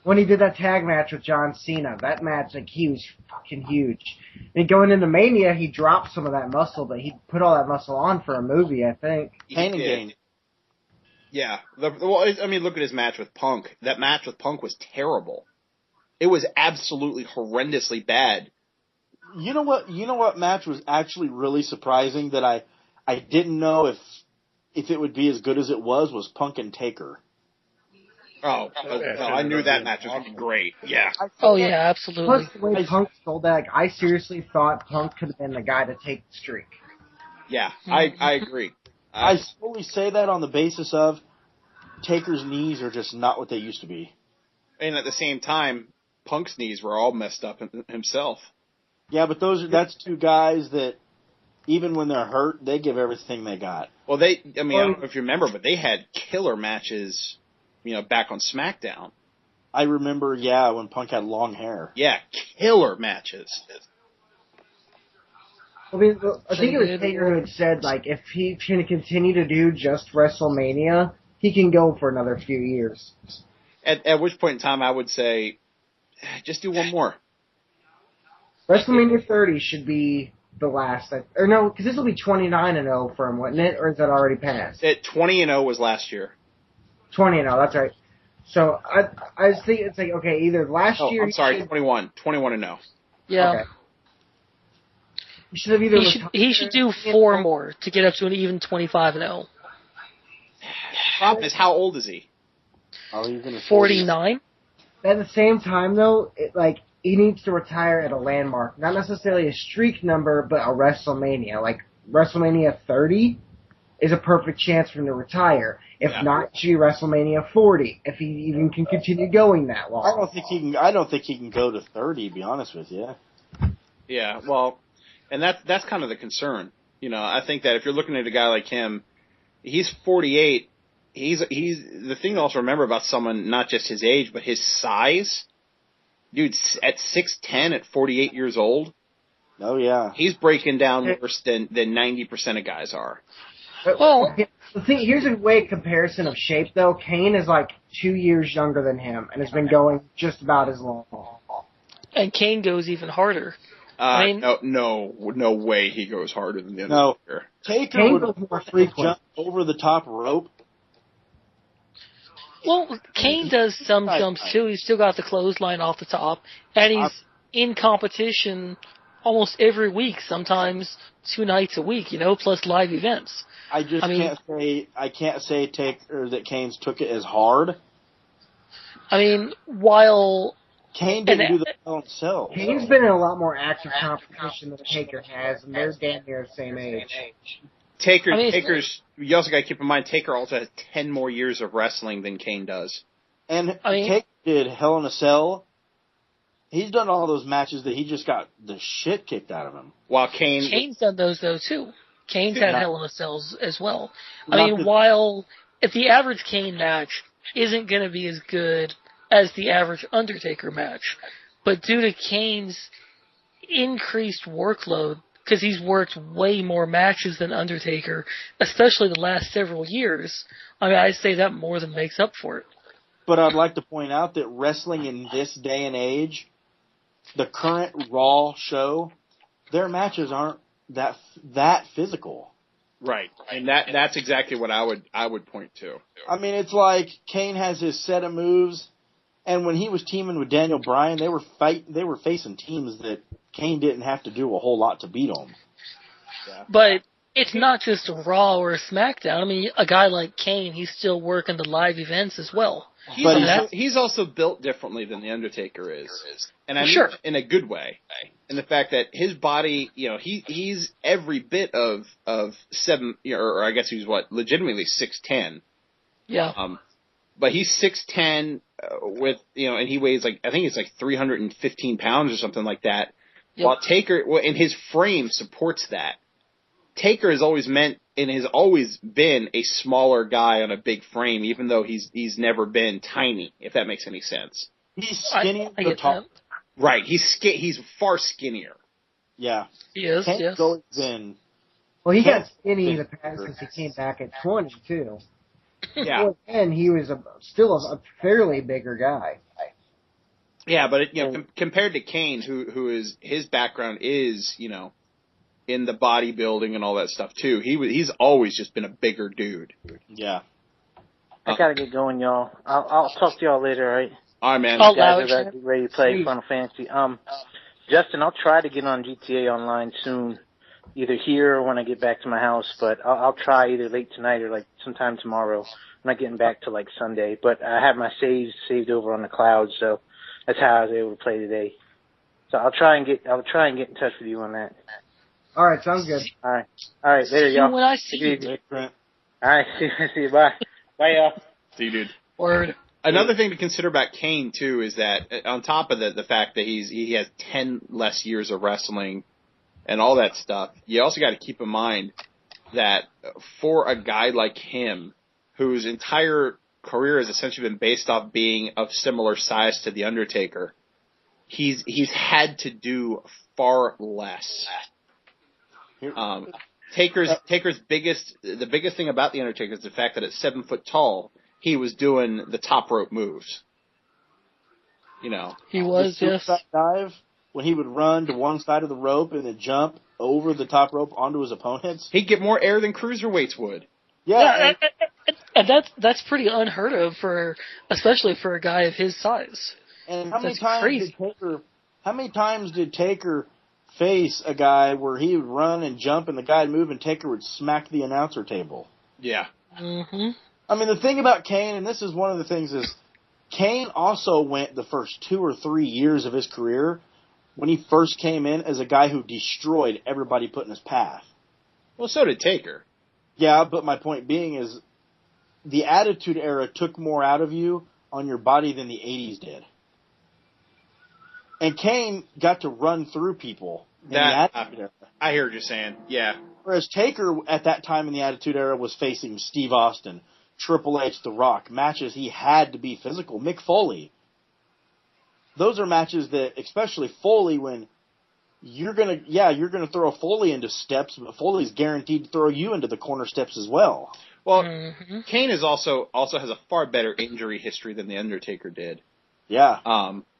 When he did that tag match with John Cena, that match, like, he was fucking huge. And going into Mania, he dropped some of that muscle, but he put all that muscle on for a movie, I think.
Pain and Gain.
Yeah. Look at his match with Punk. That match with Punk was terrible. It was absolutely horrendously bad.
You know what match was actually really surprising that I didn't know if it would be as good as it was Punk and Taker.
Oh, I knew that match was going to be great. Yeah.
Oh, yeah, absolutely.
Plus, the way Punk sold that, I seriously thought Punk could have been the guy to take the streak.
Yeah, I agree.
I solely say that on the basis of Taker's knees are just not what they used to be.
And at the same time, Punk's knees were all messed up himself.
Yeah, but that's two guys that, even when they're hurt, they give everything they got.
Well, I don't know if you remember, but they had killer matches, back on SmackDown.
I remember, when Punk had long hair.
Yeah, killer matches.
I think it was Taker who had said, like, if he can continue to do just WrestleMania, he can go for another few years.
At which point in time I would say, just do one more.
WrestleMania 30 should be the last. Or no, because this will be 29-0 for him, wouldn't it? Or is that already passed?
20-0 was last year.
20-0, that's right. So I was thinking, it's like, okay, either last year...
I'm sorry, 21. 21-0
Yeah.
Okay.
He should do 4 more to get up to an even 25-0.
Problem is, how old is he?
49.
At the same time, though, he needs to retire at a landmark. Not necessarily a streak number, but a WrestleMania. Like, WrestleMania 30 is a perfect chance for him to retire. If not, it should be WrestleMania 40, if he even can continue going that long.
I don't think he can go to 30, to be honest with you.
Yeah, well, and that's kind of the concern. I think that if you're looking at a guy like him, he's 48. He's the thing to also remember about someone, not just his age, but his size. Dude, at 6'10", at 48 years old.
Oh, yeah.
He's breaking down worse than 90% of guys are.
Well, here's a way comparison of shape, though. Kane is like 2 years younger than him and has been going just about as long.
And Kane goes even harder.
No way he goes harder than the other.
No. Taker
Kane
would
goes more frequent.
jump over the top rope.
Well, Kane does some jumps too. He's still got the clothesline off the top, and he's in competition almost every week. Sometimes 2 nights a week, plus live events.
I can't say that Kane's took it as hard.
I mean, while
Kane didn't do the Hell in a Cell.
Kane's been in a lot more active competition than Taker has, and they're damn near the same age.
Taker's. You also got to keep in mind Taker also has 10 more years of wrestling than Kane does.
And Taker did Hell in a Cell. He's done all those matches that he just got the shit kicked out of him.
While Kane's
done those though too. Kane's had Hell in a Cells as well. While if the average Kane match isn't going to be as good as the average Undertaker match, but due to Kane's increased workload, because he's worked way more matches than Undertaker, especially the last several years, I'd say that more than makes up for it.
But I'd like to point out that wrestling in this day and age, the current Raw show, their matches aren't that physical.
Right, and that's exactly what I would point to.
I mean, it's like Kane has his set of moves, and when he was teaming with Daniel Bryan, they were facing teams that Kane didn't have to do a whole lot to beat them.
Yeah. But it's not just Raw or SmackDown. I mean, a guy like Kane, he's still working the live events as well.
He's also built differently than The Undertaker is. And I mean,
sure.
In a good way. In the fact that his body, he's every bit of 7, or I guess he's legitimately 6'10".
Yeah.
But he's 6'10", with, and he weighs I think it's 315 pounds or something like that. Yep. While Taker, and his frame supports that. Taker has always been a smaller guy on a big frame, even though he's never been tiny, if that makes any sense.
He's skinny.
I get that.
Right, he's far skinnier.
Yeah.
He is, yes.
Well, he got skinny in the past since he came back at 20, too.
Yeah.
Before then, he was still a fairly bigger guy.
Yeah, but compared to Kane, who is his background is, in the bodybuilding and all that stuff too. He's always just been a bigger dude.
Yeah.
I gotta get going, y'all. I'll talk to y'all later, all right?
All right, man.
You guys are ready to play Final Fantasy. Justin, I'll try to get on GTA Online soon, either here or when I get back to my house. But I'll try either late tonight or sometime tomorrow. I'm not getting back till Sunday, but I have my saves saved over on the cloud, so that's how I was able to play today. So I'll try and get in touch with you on that.
All right, sounds good.
All right, later, y'all.
When I see you.
All right, see you. Bye, y'all.
See you, dude.
Word.
Another thing to consider about Kane too is that on top of the fact that he has 10 less years of wrestling and all that stuff, you also got to keep in mind that for a guy like him, whose entire career has essentially been based off being of similar size to The Undertaker, he's had to do far less. Taker's biggest thing about The Undertaker is the fact that at 7 foot tall, he was doing the top rope moves.
He was, yes.
Dive, when he would run to one side of the rope and then jump over the top rope onto his opponents.
He'd get more air than cruiserweights would.
Yeah.
And that's pretty unheard of especially for a guy of his size.
And
how
many times did Taker face a guy where he would run and jump and the guy would move and Taker would smack the announcer table?
Yeah.
Mm-hmm.
I mean, the thing about Kane, and this is one of the things, is Kane also went the first 2 or 3 years of his career when he first came in as a guy who destroyed everybody put in his path.
Well, so did Taker.
Yeah, but my point being is the Attitude Era took more out of you on your body than the 80s did. And Kane got to run through people in the Attitude Era.
I hear what you're saying, yeah.
Whereas Taker, at that time in the Attitude Era, was facing Steve Austin, Triple H, The Rock, matches he had to be physical. Mick Foley. Those are matches that, especially Foley, when you're gonna throw Foley into steps, but Foley's guaranteed to throw you into the corner steps as well.
Well, Kane is also has a far better injury history than The Undertaker did.
Yeah.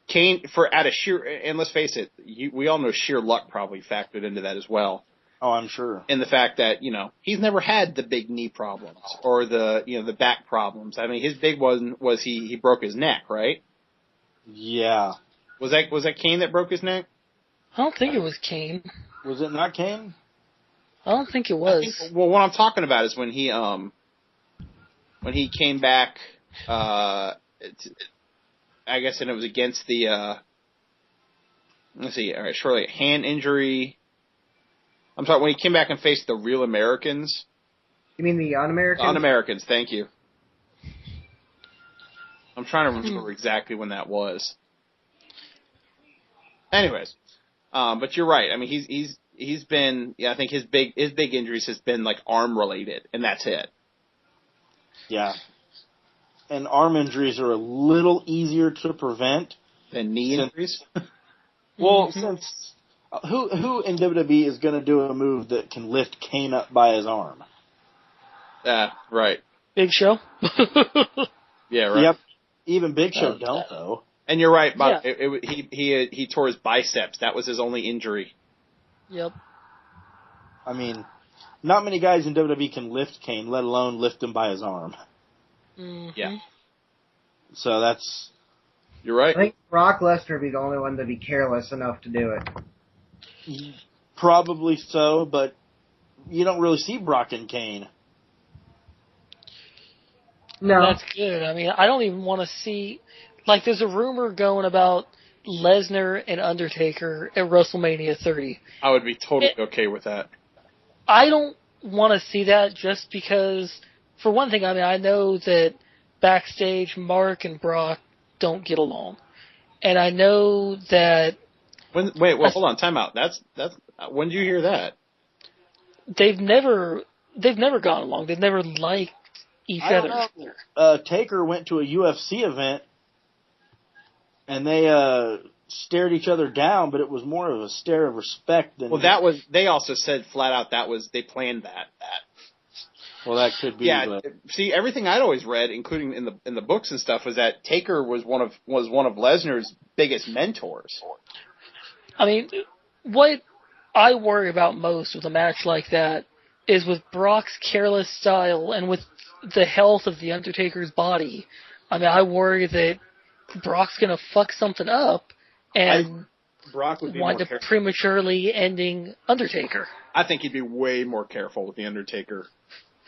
Kane, and let's face it, we all know sheer luck probably factored into that as well.
Oh, I'm sure.
In the fact that, he's never had the big knee problems or the back problems. I mean, his big one was he broke his neck, right?
Yeah.
Was that Kane that broke his neck?
I don't think it was Kane.
Was it not Kane?
I don't think it was.
Well, what I'm talking about is when he came back, I guess, and it was against the, let's see, all right, surely a hand injury. I'm sorry, when he came back and faced the Real Americans.
You mean the Un-Americans?
Un-Americans, thank you. I'm trying to remember exactly when that was. Anyways, but you're right. I mean, he's been, I think his big injuries has been like arm related, and that's it.
Yeah. And arm injuries are a little easier to prevent
than knee injuries.
Well, since who in WWE is going to do a move that can lift Kane up by his arm?
Right.
Big Show.
Yeah, right.
Yep. Even Big Show don't though.
And you're right, Bob. Yeah. He tore his biceps. That was his only injury.
Yep.
I mean, not many guys in WWE can lift Kane, let alone lift him by his arm.
Mm-hmm.
Yeah.
So that's...
You're right.
I think Brock Lesnar would be the only one to be careless enough to do it.
Probably so, but you don't really see Brock and Kane.
No.
That's good. I mean, I don't even want to see... Like, there's a rumor going about Lesnar and Undertaker at WrestleMania 30.
I would be totally okay with that.
I don't want to see that just because, for one thing, I mean, I know that backstage Mark and Brock don't get along. And I know that...
hold on, time out. That's when did you hear that?
They've never gotten along. They've never liked each other.
Taker went to a UFC event and they stared each other down, but it was more of a stare of respect than...
Well, they also said flat out they planned that.
Well, that could be.
Yeah.
But...
See, everything I'd always read, including in the books and stuff, was that Taker was one of Lesnar's biggest mentors.
I mean, what I worry about most with a match like that is with Brock's careless style and with the health of the Undertaker's body. I mean, I worry that Brock's gonna fuck something up and
Brock would be
wind up prematurely ending Undertaker.
I think he'd be way more careful with the Undertaker.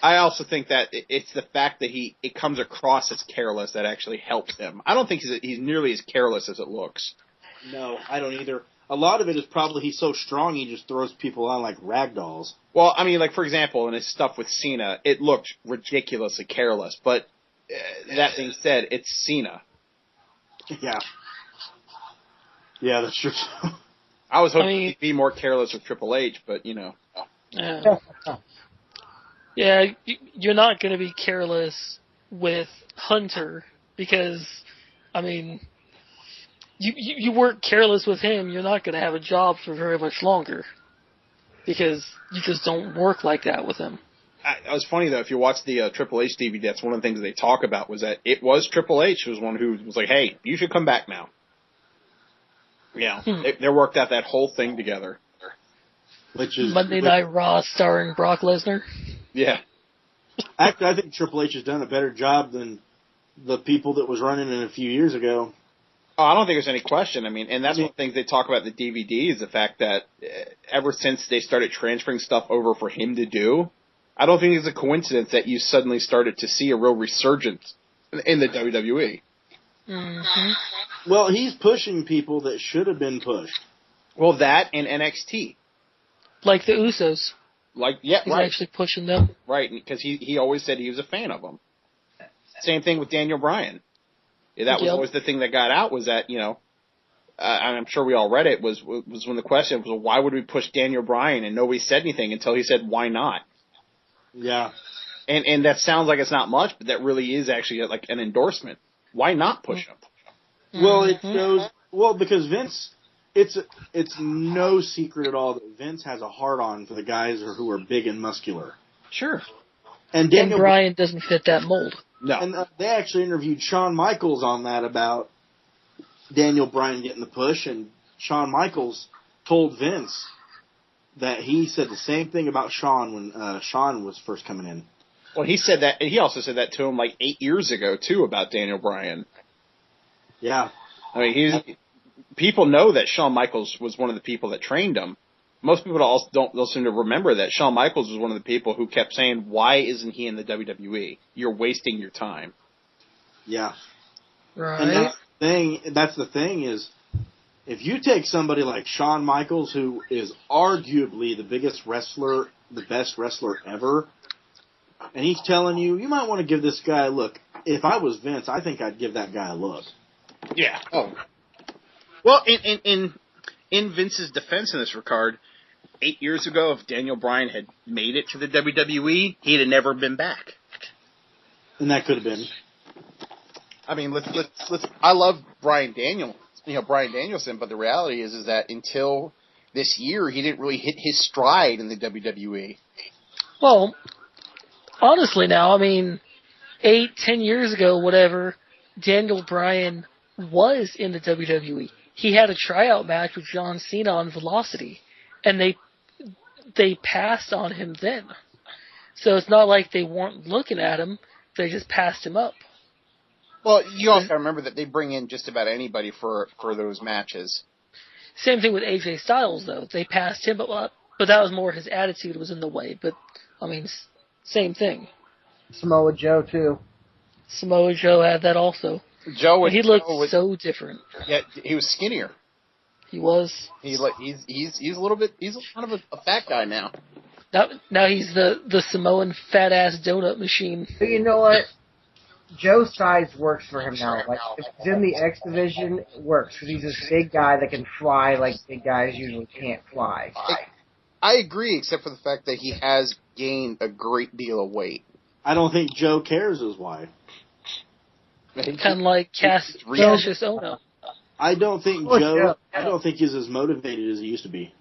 I also think that it's the fact that it comes across as careless that actually helps him. I don't think he's nearly as careless as it looks.
No, I don't either. A lot of it is probably he's so strong he just throws people on like rag dolls.
Well, I mean, like, for example, in his stuff with Cena, it looked ridiculously careless. But that being said, it's Cena.
Yeah. Yeah, that's true.
I was hoping he'd be more careless with Triple H, but,
Yeah. Yeah, you're not going to be careless with Hunter because, I mean, you weren't careless with him, you're not going to have a job for very much longer because you just don't work like that with him.
It was funny, though, if you watch the Triple H DVD, that's one of the things they talk about was that it was Triple H who was one who was like, hey, you should come back now. Yeah, they worked out that whole thing together.
Which is
Monday Night Raw starring Brock Lesnar.
Yeah.
Actually, I think Triple H has done a better job than the people that was running it a few years ago.
Oh, I don't think there's any question. I mean, and that's one of the things they talk about in the DVD is the fact that ever since they started transferring stuff over for him to do, I don't think it's a coincidence that you suddenly started to see a real resurgence in the WWE.
Mm-hmm.
Well, he's pushing people that should have been pushed.
Well, that and NXT.
Like the Usos.
He's
actually pushing them.
Right, because he always said he was a fan of them. Same thing with Daniel Bryan. That was always the thing that got out was that, I'm sure we all read it, was when the question was, well, why would we push Daniel Bryan? And nobody said anything until he said, why not?
Yeah.
And that sounds like it's not much, but that really is actually like an endorsement. Why not push him?
Well, it shows, because Vince, it's no secret at all that Vince has a hard-on for the guys who are big and muscular.
Sure.
And Bryan doesn't fit that mold.
No.
And they actually interviewed Shawn Michaels on that about Daniel Bryan getting the push, and Shawn Michaels told Vince that he said the same thing about Shawn when Shawn was first coming in.
Well, he said that. He also said that to him like 8 years ago too about Daniel Bryan.
Yeah.
I mean, people know that Shawn Michaels was one of the people that trained him. Most people also don't seem to remember that Shawn Michaels was one of the people who kept saying, "Why isn't he in the WWE? You're wasting your time."
Yeah.
Right.
And that's the thing is, if you take somebody like Shawn Michaels, who is arguably the biggest wrestler, the best wrestler ever, and he's telling you, you might want to give this guy a look. If I was Vince, I think I'd give that guy a look.
Yeah. Oh. Well, in Vince's defense in this regard, 8 years ago, if Daniel Bryan had made it to the WWE, he'd have never been back.
And that could have been.
I mean, let's. I love Bryan Danielson, but the reality is that until this year, he didn't really hit his stride in the WWE.
Well, honestly now, I mean, 8-10 years ago, whatever, Daniel Bryan was in the WWE. He had a tryout match with John Cena on Velocity, and they passed on him then. So it's not like they weren't looking at him, they just passed him up.
Well, you also got to remember that they bring in just about anybody for those matches.
Same thing with AJ Styles, though. They passed him up, but that was more his attitude was in the way. But, I mean, same thing.
Samoa Joe, too.
Samoa Joe had that also. He looked so different.
Yeah, he was skinnier.
He was.
He's a little bit. He's kind of a fat guy now.
Now he's the Samoan fat ass donut machine.
But you know what? Joe's size works for him now. Like if he's in the X division, it works because he's this big guy that can fly like big guys usually can't fly.
I agree, except for the fact that he has gained a great deal of weight.
I don't think Joe cares is why.
Kind of like Cassius Ohno.
I don't think Joe. I don't think he's as motivated as he used to be.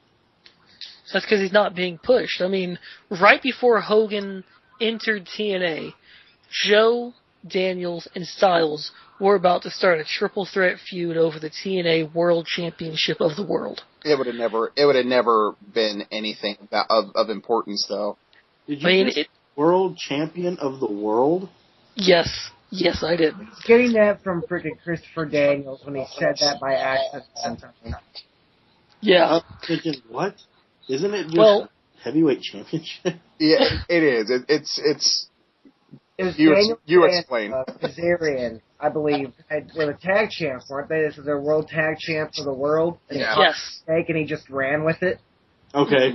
That's because he's not being pushed. I mean, right before Hogan entered TNA, Joe, Daniels, and Styles were about to start a triple threat feud over the TNA World Championship of the World. It would
have never been anything of importance, though.
Did you World Champion of the World?
Yes. Yes, I did.
Getting that from freaking Christopher Daniels when he said that by accident.
Yeah.
I'm thinking, what? Isn't it just heavyweight championship?
Yeah, it is. It's you explain.
Kazarian, I believe, were the tag champs, weren't they? This is their world tag champ for the world. And
yes.
And he just ran with it.
Okay.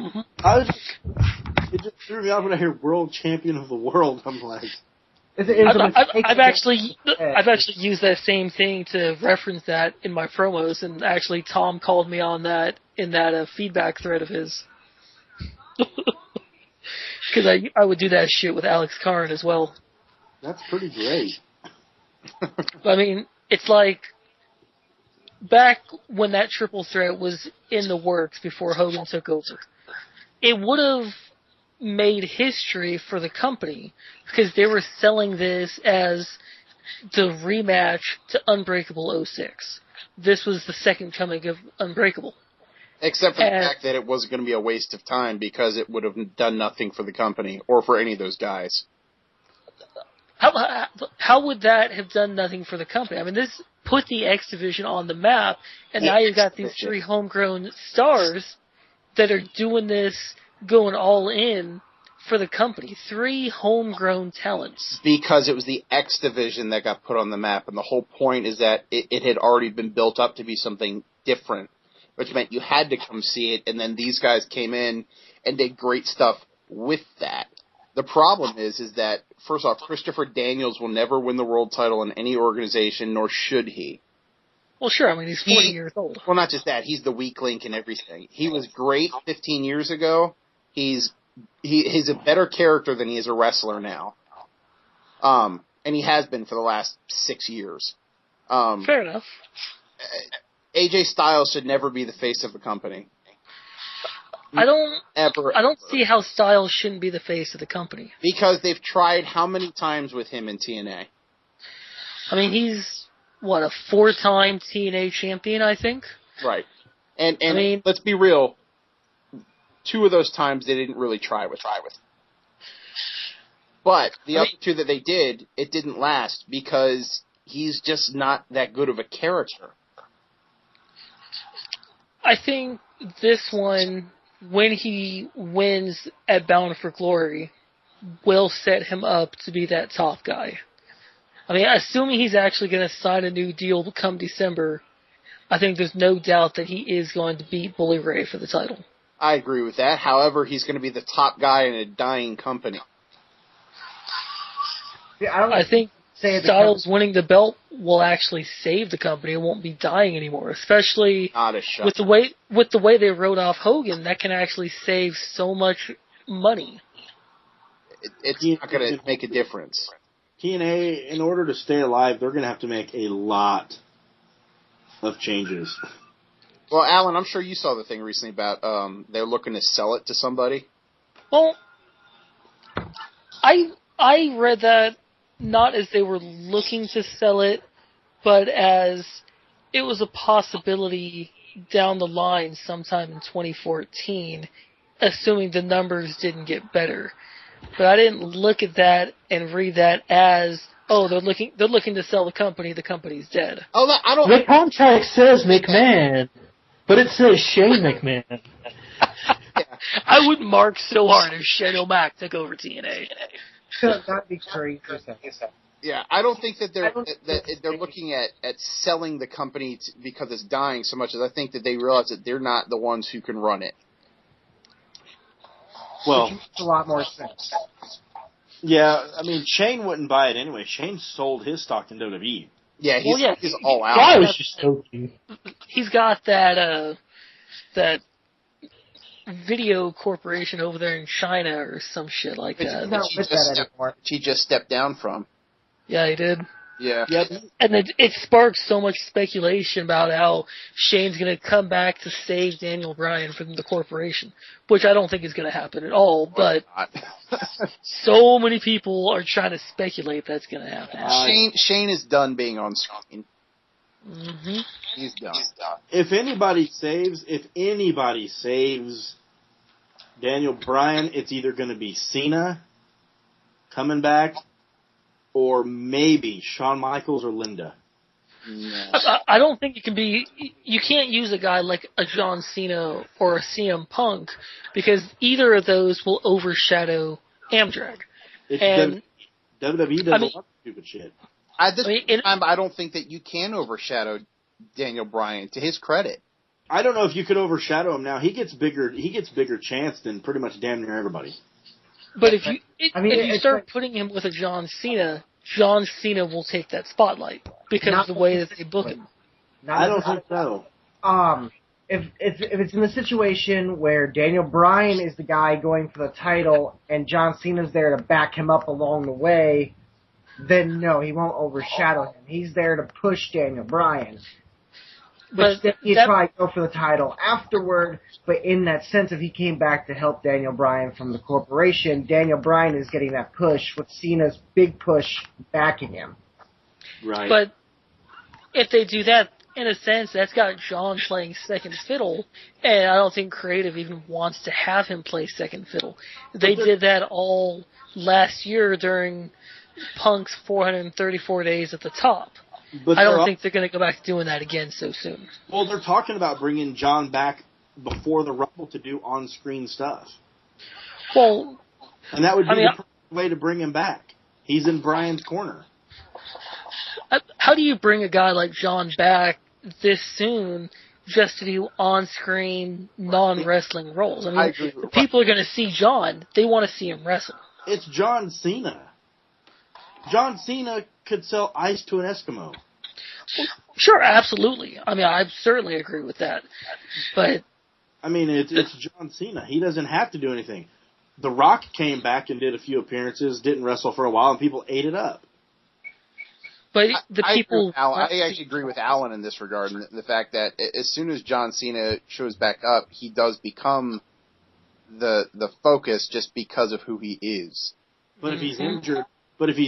It just threw me off when I hear world champion of the world. I'm like...
I've actually used that same thing to reference that in my promos, and actually Tom called me on that in that feedback thread of his. Because I would do that shit with Alex Karn as well.
That's pretty great.
I mean, it's like back when that triple threat was in the works before Hogan took over. It would have made history for the company because they were selling this as the rematch to Unbreakable 06. This was the second coming of Unbreakable.
Except for the fact that it wasn't going to be a waste of time because it would have done nothing for the company or for any of those guys.
How would that have done nothing for the company? I mean, this put the X Division on the map, and now you've got these three homegrown stars that are doing this, going all in for the company. 3 homegrown talents. Because
it was the X Division that got put on the map, and the whole point is that it had already been built up to be something different, which meant you had to come see it, and then these guys came in and did great stuff with that. The problem is that, first off, Christopher Daniels will never win the world title in any organization, nor should he.
Well, sure, I mean, he's 40 years old.
Well, not just that, he's the weak link in everything. He was great 15 years ago. He's a better character than he is a wrestler now. And he has been for the last 6 years.
Fair enough.
AJ Styles should never be the face of the company.
I don't see how Styles shouldn't be the face of the company.
Because they've tried how many times with him in TNA?
I mean, he's, a 4-time TNA champion, I think?
Right. And I mean, let's be real.
2 of those times they didn't really try with. But the other 2 that they did, it didn't last because he's just not that good of a character.
I think this one, when he wins at Bound for Glory, will set him up to be that top guy. I mean, assuming he's actually going to sign a new deal come December, I think there's no doubt that he is going to beat Bully Ray for the title.
I agree with that. However, he's going to be the top guy in a dying company.
Yeah,
I think Styles winning the belt will actually save the company. It won't be dying anymore, especially with the way they wrote off Hogan. That can actually save so much money.
It's not going to make a difference.
TNA, in order to stay alive, they're going to have to make a lot of changes.
Well, Alan, I'm sure you saw the thing recently about they're looking to sell it to somebody.
Well, I read that not as they were looking to sell it, but as it was a possibility down the line sometime in 2014, assuming the numbers didn't get better. But I didn't look at that and read that as, oh, they're looking to sell the company's dead.
Oh, I don't.
The contract says McMahon, but it says Shane McMahon.
Yeah.
I would mark so hard if Shane O'Mac took over TNA.
That'd be crazy.
Yeah, I don't think that they're looking at selling the company because it's dying so much as I think that they realize that they're not the ones who can run it.
Well,
Which makes a lot more sense.
Yeah, I mean, Shane wouldn't buy it anyway. Shane sold his stock in WWE.
Yeah, he's all out.
I was just joking.
He's got that video corporation over there in China or some shit like that.
He's not with that anymore.
He just stepped down from.
Yeah, he did.
Yeah.
Yep.
And it sparked so much speculation about how Shane's going to come back to save Daniel Bryan from the corporation, which I don't think is going to happen at all, but so many people are trying to speculate that's going to happen.
Shane is done being on screen.
Mm-hmm.
He's done.
If anybody saves Daniel Bryan, it's either going to be Cena coming back or maybe Shawn Michaels or Linda.
No.
I don't think you can't use a guy like a John Cena or a CM Punk because either of those will overshadow Amdrag.
WWE does a lot of stupid shit.
At this time, I don't think that you can overshadow Daniel Bryan, to his credit.
I don't know if you could overshadow him now. He gets bigger chance than pretty much damn near everybody.
But if you start putting him with a John Cena will take that spotlight because of the way that they book him.
I don't think so.
If it's in the situation where Daniel Bryan is the guy going for the title and John Cena's there to back him up along the way, then no, he won't overshadow him. He's there to push Daniel Bryan. But he'd probably go for the title afterward, but in that sense, if he came back to help Daniel Bryan from the corporation, Daniel Bryan is getting that push with Cena's big push backing him.
Right.
But if they do that, in a sense, that's got John playing second fiddle, and I don't think creative even wants to have him play second fiddle. They did that all last year during Punk's 434 days at the top.
But
I don't think they're going to go back to doing that again so soon.
Well, they're talking about bringing John back before the Rumble to do on-screen stuff.
Well,
and that would be the perfect way to bring him back. He's in Bryan's corner.
How do you bring a guy like John back this soon just to do on-screen, non-wrestling roles? I mean, the people are going to see John. They want to see him wrestle.
It's John Cena. John Cena could sell ice to an Eskimo.
Well, sure, absolutely. I mean, I certainly agree with that. But
I mean, it's John Cena. He doesn't have to do anything. The Rock came back and did a few appearances, didn't wrestle for a while, and people ate it up.
But I
actually agree with Alan in this regard, in the fact that as soon as John Cena shows back up, he does become the focus just because of who he is.
But if he's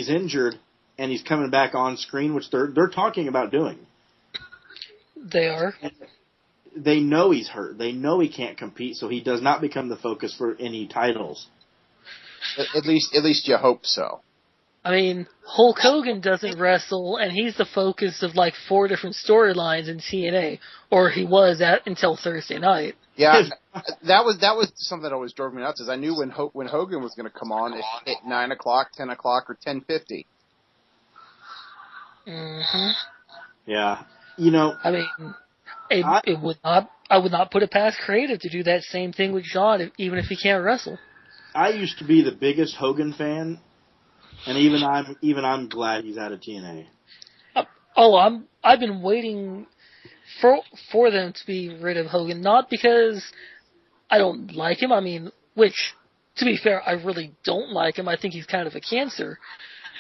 injured and he's coming back on screen, which they're talking about doing.
They are.
they know he's hurt. They know he can't compete, so he does not become the focus for any titles.
At least you hope so.
I mean, Hulk Hogan doesn't wrestle, and he's the focus of like 4 different storylines in TNA, or he was until Thursday night.
Yeah, that was something that always drove me nuts. Is I knew when Hogan was going to come on at 9 o'clock, 10 o'clock, or 10:50.
Mm-hmm.
Yeah,
I mean, it would not. I would not put it past creative to do that same thing with John, even if he can't wrestle.
I used to be the biggest Hogan fan, and even I'm glad he's out of TNA.
I've been waiting for them to be rid of Hogan, not because I don't like him. I mean, which, to be fair, I really don't like him. I think he's kind of a cancer.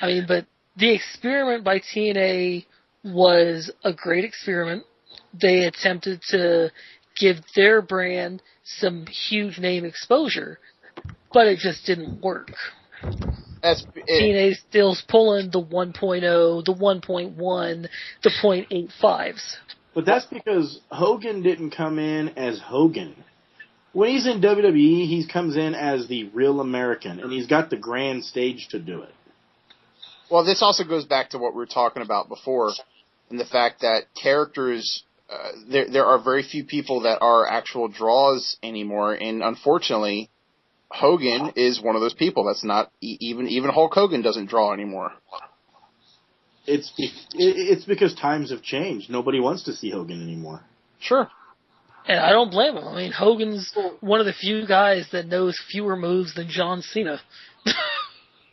I mean, but the experiment by TNA was a great experiment. They attempted to give their brand some huge name exposure, but it just didn't work. TNA's still pulling the 1.0, the 1.1, the .85s.
But that's because Hogan didn't come in as Hogan. When he's in WWE, he comes in as the real American, and he's got the grand stage to do it.
Well, this also goes back to what we were talking about before, and the fact that characters, there are very few people that are actual draws anymore, and unfortunately, Hogan is one of those people that's not, even Hulk Hogan doesn't draw anymore.
It's because times have changed. Nobody wants to see Hogan anymore.
Sure.
And I don't blame him. I mean, Hogan's one of the few guys that knows fewer moves than John Cena.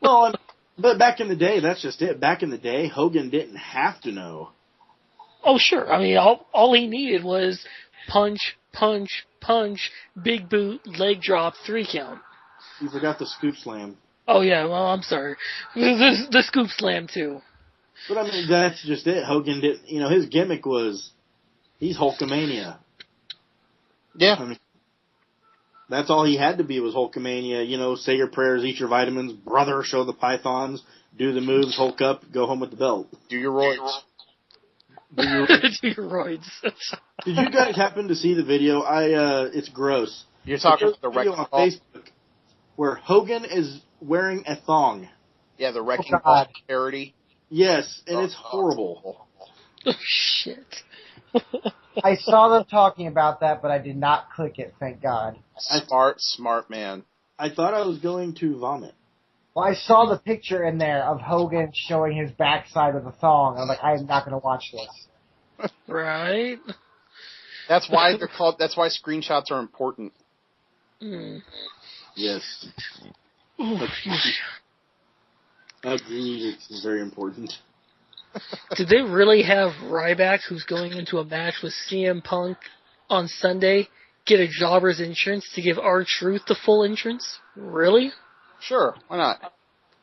Well, but back in the day, that's just it. Back in the day, Hogan didn't have to know.
Oh, sure. I mean, all he needed was punch, punch, punch, big boot, leg drop, 3 count.
You forgot the scoop slam.
Oh, yeah, well, I'm sorry. The scoop slam, too.
But, I mean, that's just it. Hogan didn't, his gimmick was, he's Hulkamania.
Yeah.
I mean, that's all he had to be was Hulkamania. Say your prayers, eat your vitamins, brother, show the pythons, do the moves, Hulk up, go home with the belt.
Do your roids.
Do your roids.
Did you guys happen to see the video? It's gross.
You're talking about the
video
wrecking
on Facebook where Hogan is wearing a thong.
Yeah, the wrecking ball parody.
Yes, and it's horrible.
Oh, shit.
I saw them talking about that, but I did not click it, thank God.
Smart man.
I thought I was going to vomit.
Well, I saw the picture in there of Hogan showing his backside of the thong. I was like, I am not going to watch this.
Right?
That's why screenshots are important.
Mm.
Yes.
Ooh,
Agreed, it's very important.
Did they really have Ryback, who's going into a match with CM Punk on Sunday, get a jobber's entrance to give R-Truth the full entrance? Really?
Sure, why not?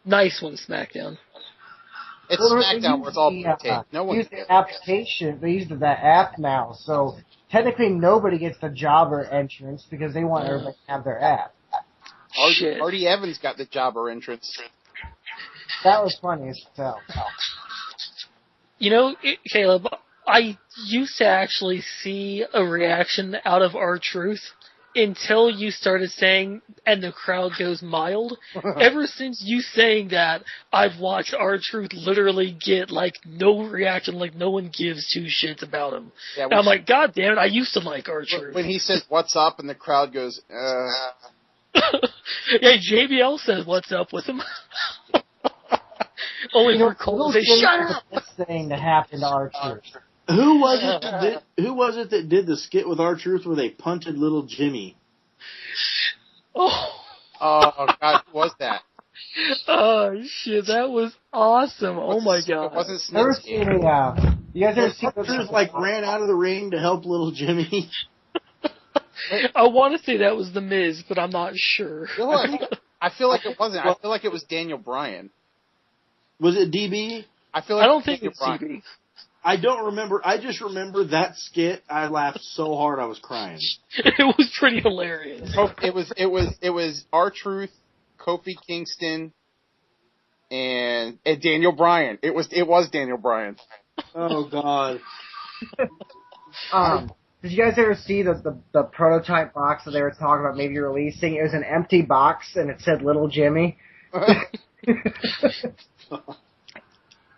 Nice one, SmackDown.
It's SmackDown where it's all take. No one
use the application. They use that app now, so technically nobody gets the jobber entrance because they want everybody to have their app.
Artie Evans got the jobber entrance.
That was funny as hell.
Caleb, I used to actually see a reaction out of R-Truth until you started saying, and the crowd goes mild. Ever since you saying that, I've watched R-Truth literally get, no reaction, no one gives 2 shits about him. Yeah, and I'm like, God damn it, I used to like R-Truth.
When he says, what's up, and the crowd goes,
Yeah, JBL says, what's up with him? Only for Cole to say, shut up!
Best thing to happen to R-Truth.
Who was it that did the skit with R-Truth where they punted little Jimmy?
Oh
God, who was that?
Oh shit, that was awesome! Oh my god!
It wasn't
Snitsky. You guys ever seen
R-Truth ran out of the ring to help little Jimmy?
I want to say that was The Miz, but I'm not sure.
I feel like it wasn't. I feel like it was Daniel Bryan.
Was it DB?
I don't think it's DB.
I don't remember. I just remember that skit. I laughed so hard I was crying.
It was pretty hilarious.
It was R-Truth, Kofi Kingston, and Daniel Bryan. It was Daniel Bryan.
Oh God.
Did you guys ever see the prototype box that they were talking about maybe releasing? It was an empty box and it said Little Jimmy.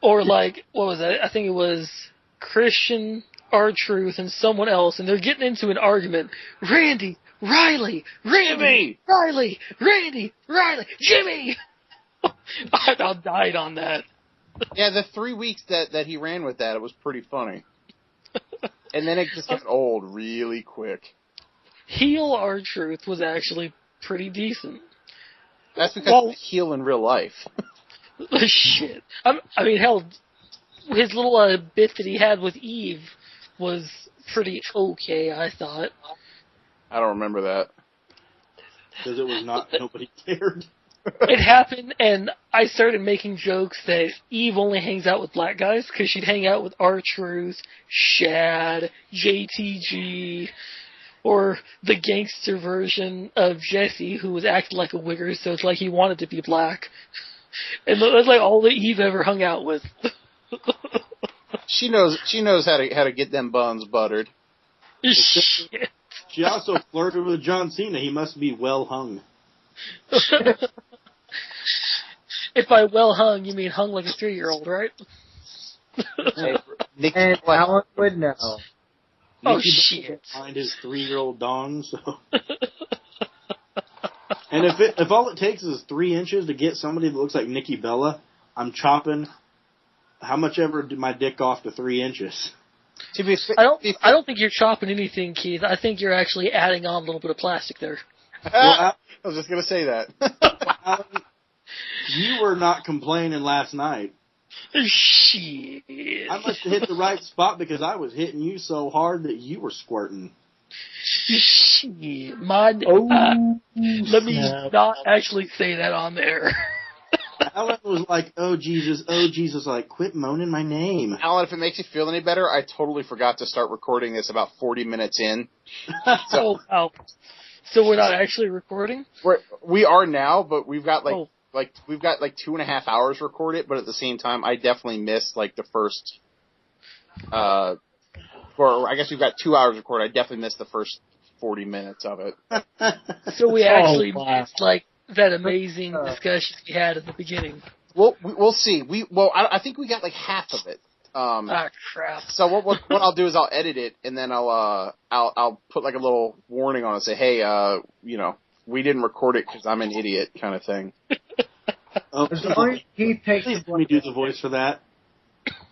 Or like, what was that? I think it was Christian, R-Truth, and someone else, and they're getting into an argument. Randy, Riley, Randy, Riley, Randy, Riley, Jimmy! I about died on that.
Yeah, the 3 weeks that he ran with that, it was pretty funny. And then it just got old really quick.
Heel R-Truth was actually pretty decent.
That's because he's heel in real life.
Shit. I mean, hell, his little bit that he had with Eve was pretty okay, I thought.
I don't remember that.
Because it was not, nobody cared.
It happened, and I started making jokes that Eve only hangs out with black guys, because she'd hang out with R-Truth, Shad, JTG, or the gangster version of Jesse, who was acting like a wigger, so it's like he wanted to be black. And that's like all that Eve ever hung out with.
She knows how to get them buns buttered.
Shit.
She also flirted with John Cena. He must be well hung.
If by well hung, you mean hung like a 3-year-old, right?
And Alan would know.
Oh,
Nicky
shit.
Find his 3-year-old dong, so. And if all it takes is 3 inches to get somebody that looks like Nikki Bella, I'm chopping how much ever my dick off to 3 inches.
I don't think you're chopping anything, Keith. I think you're actually adding on a little bit of plastic there.
I was just gonna say that.
Alan, you were not complaining last night.
Shit.
I must have hit the right spot because I was hitting you so hard that you were squirting.
Shit. Let me not actually say that on there.
Alan was like, oh Jesus, like, quit moaning my name.
Alan, if it makes you feel any better, I totally forgot to start recording this about 40 minutes in.
So we're not actually recording?
We are now, but we've got we've got 2.5 hours recorded, but at the same time, I definitely missed like the first, or I guess we've got 2 hours recorded. I definitely missed the first 40 minutes of it.
So we actually missed like that amazing discussion we had at the beginning.
Well, we'll see. I think we got like half of it.
Crap.
So what I'll do is I'll edit it and then I'll put like a little warning on it, say, hey, we didn't record it because I'm an idiot, kind of thing.
Keith takes.
Please let me do the voice for that.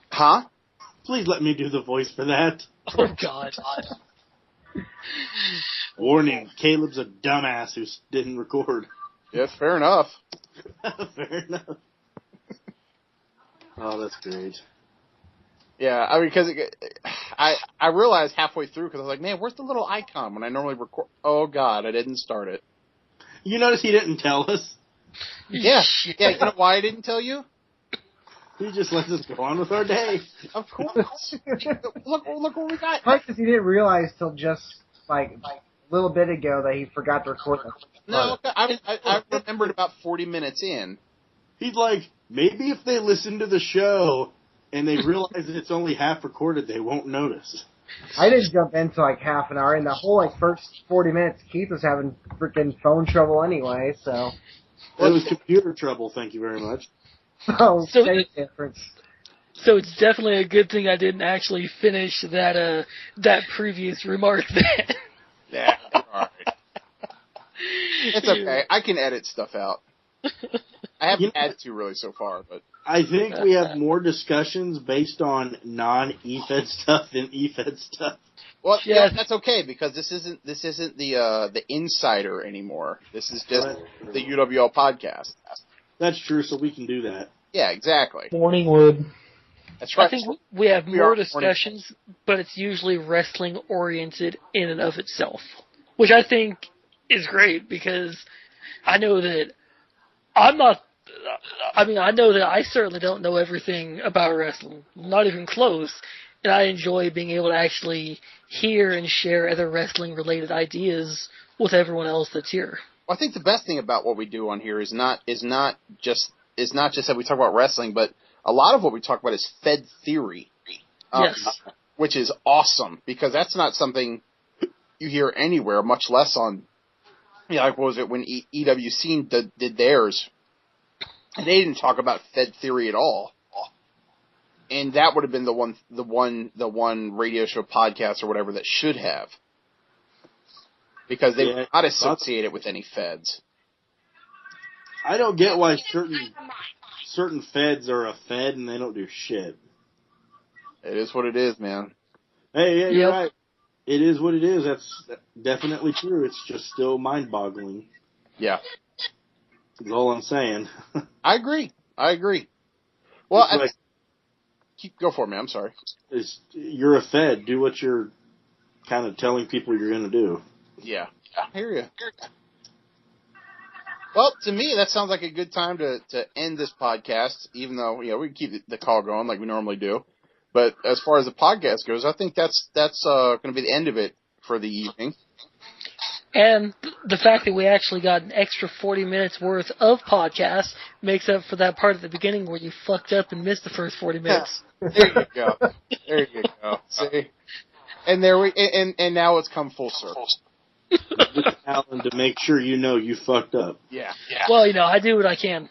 Huh?
Please let me do the voice for that.
Oh God.
Warning: Caleb's a dumbass who didn't record.
Yes, fair enough.
Fair enough. Oh, that's great.
Yeah, I mean, because I realized halfway through, because I was like, man, where's the little icon when I normally record? Oh, God, I didn't start it.
You notice he didn't tell us?
Yeah. Yeah, you know why I didn't tell you?
He just lets us go on with our day.
Of course. Look what we got.
Right, because he didn't realize till just, like a little bit ago that he forgot to record it.
No, I remembered about 40 minutes in.
He's like, maybe if they listen to the show and they realize that it's only half recorded, they won't notice.
I didn't jump into like half an hour. In the whole first 40 minutes, Keith was having freaking phone trouble anyway, so.
It was computer trouble, thank you very much.
Oh, so same difference.
So it's definitely a good thing I didn't actually finish that previous remark then.
Yeah, alright. It's okay. I can edit stuff out. I haven't had to really so far, but
I think we have more discussions based on non-EFED stuff than EFED stuff.
Well, yeah, that's okay because this isn't the Insider anymore. This is just the UWL Podcast.
That's true, so we can do that.
Yeah, exactly.
Morningwood.
That's right.
I think we have more discussions, but it's usually wrestling oriented in and of itself, which I think is great because I know that I know that I certainly don't know everything about wrestling, not even close, and I enjoy being able to actually hear and share other wrestling-related ideas with everyone else that's here.
Well, I think the best thing about what we do on here is not just that we talk about wrestling, but a lot of what we talk about is Fed theory.
Yes.
which is awesome because that's not something you hear anywhere, much less on, like, what was it when EWC did theirs? And they didn't talk about Fed theory at all. And that would have been the one radio show podcast or whatever that should have. Because they would not associate it with any feds.
I don't get why certain feds are a fed and they don't do shit.
It is what it is, man.
Hey, yeah, you're right. It is what it is. That's definitely true. It's just still mind-boggling.
Yeah.
That's all I'm saying.
I agree. Well, go for it, man. I'm sorry.
You're a fed. Do what you're kind of telling people you're going to do.
Yeah. I hear you. Well, to me, that sounds like a good time to end this podcast, even though, we can keep the call going like we normally do. But as far as the podcast goes, I think that's going to be the end of it for the evening.
And the fact that we actually got an extra 40 minutes worth of podcast makes up for that part at the beginning where you fucked up and missed the first 40 minutes.
There you go. See? And and now it's come full circle.
Alan, to make sure you fucked up.
Yeah.
Well, I do what I can.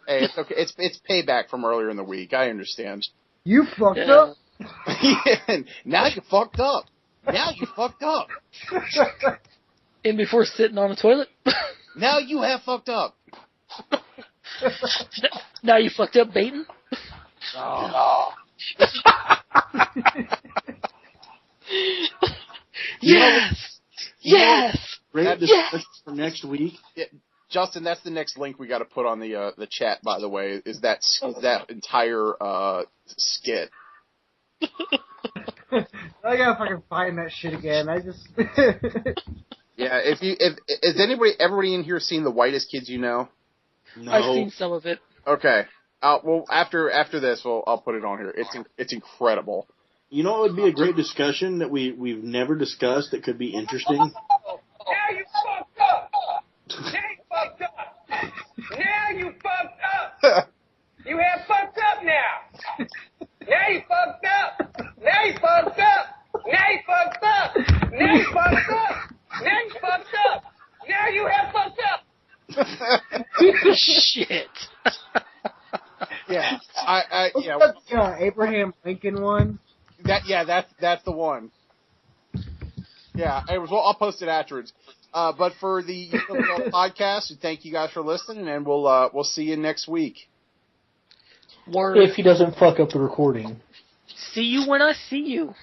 Hey, it's okay. It's payback from earlier in the week. I understand.
You fucked up?
Yeah, now you fucked up.
And before sitting on the toilet?
Now you have fucked up.
Now you fucked up baiting?
Oh.
Yes!
Great discussion for next week.
Yeah, Justin, that's the next link we got to put on the chat, by the way, is that entire skit.
I gotta fucking find that shit again. I just...
Yeah, has everybody in here seen The Whitest Kids You Know?
No.
I've seen some of it.
Okay. Well, after this, I'll put it on here. It's incredible.
You know what would be a great discussion that we've never discussed that could be interesting?
Now you fucked up. Now you fucked up. You have fucked up now. Now you fucked up. Now you fucked up. Now you fucked up. Now you fucked up. Now you fucked up. Now you have fucked up.
Shit.
Yeah.
What's that, Abraham Lincoln one?
That's the one. Yeah, I'll post it afterwards. But for the UWL podcast, thank you guys for listening, and we'll see you next week.
If he doesn't fuck up the recording.
See you when I see you.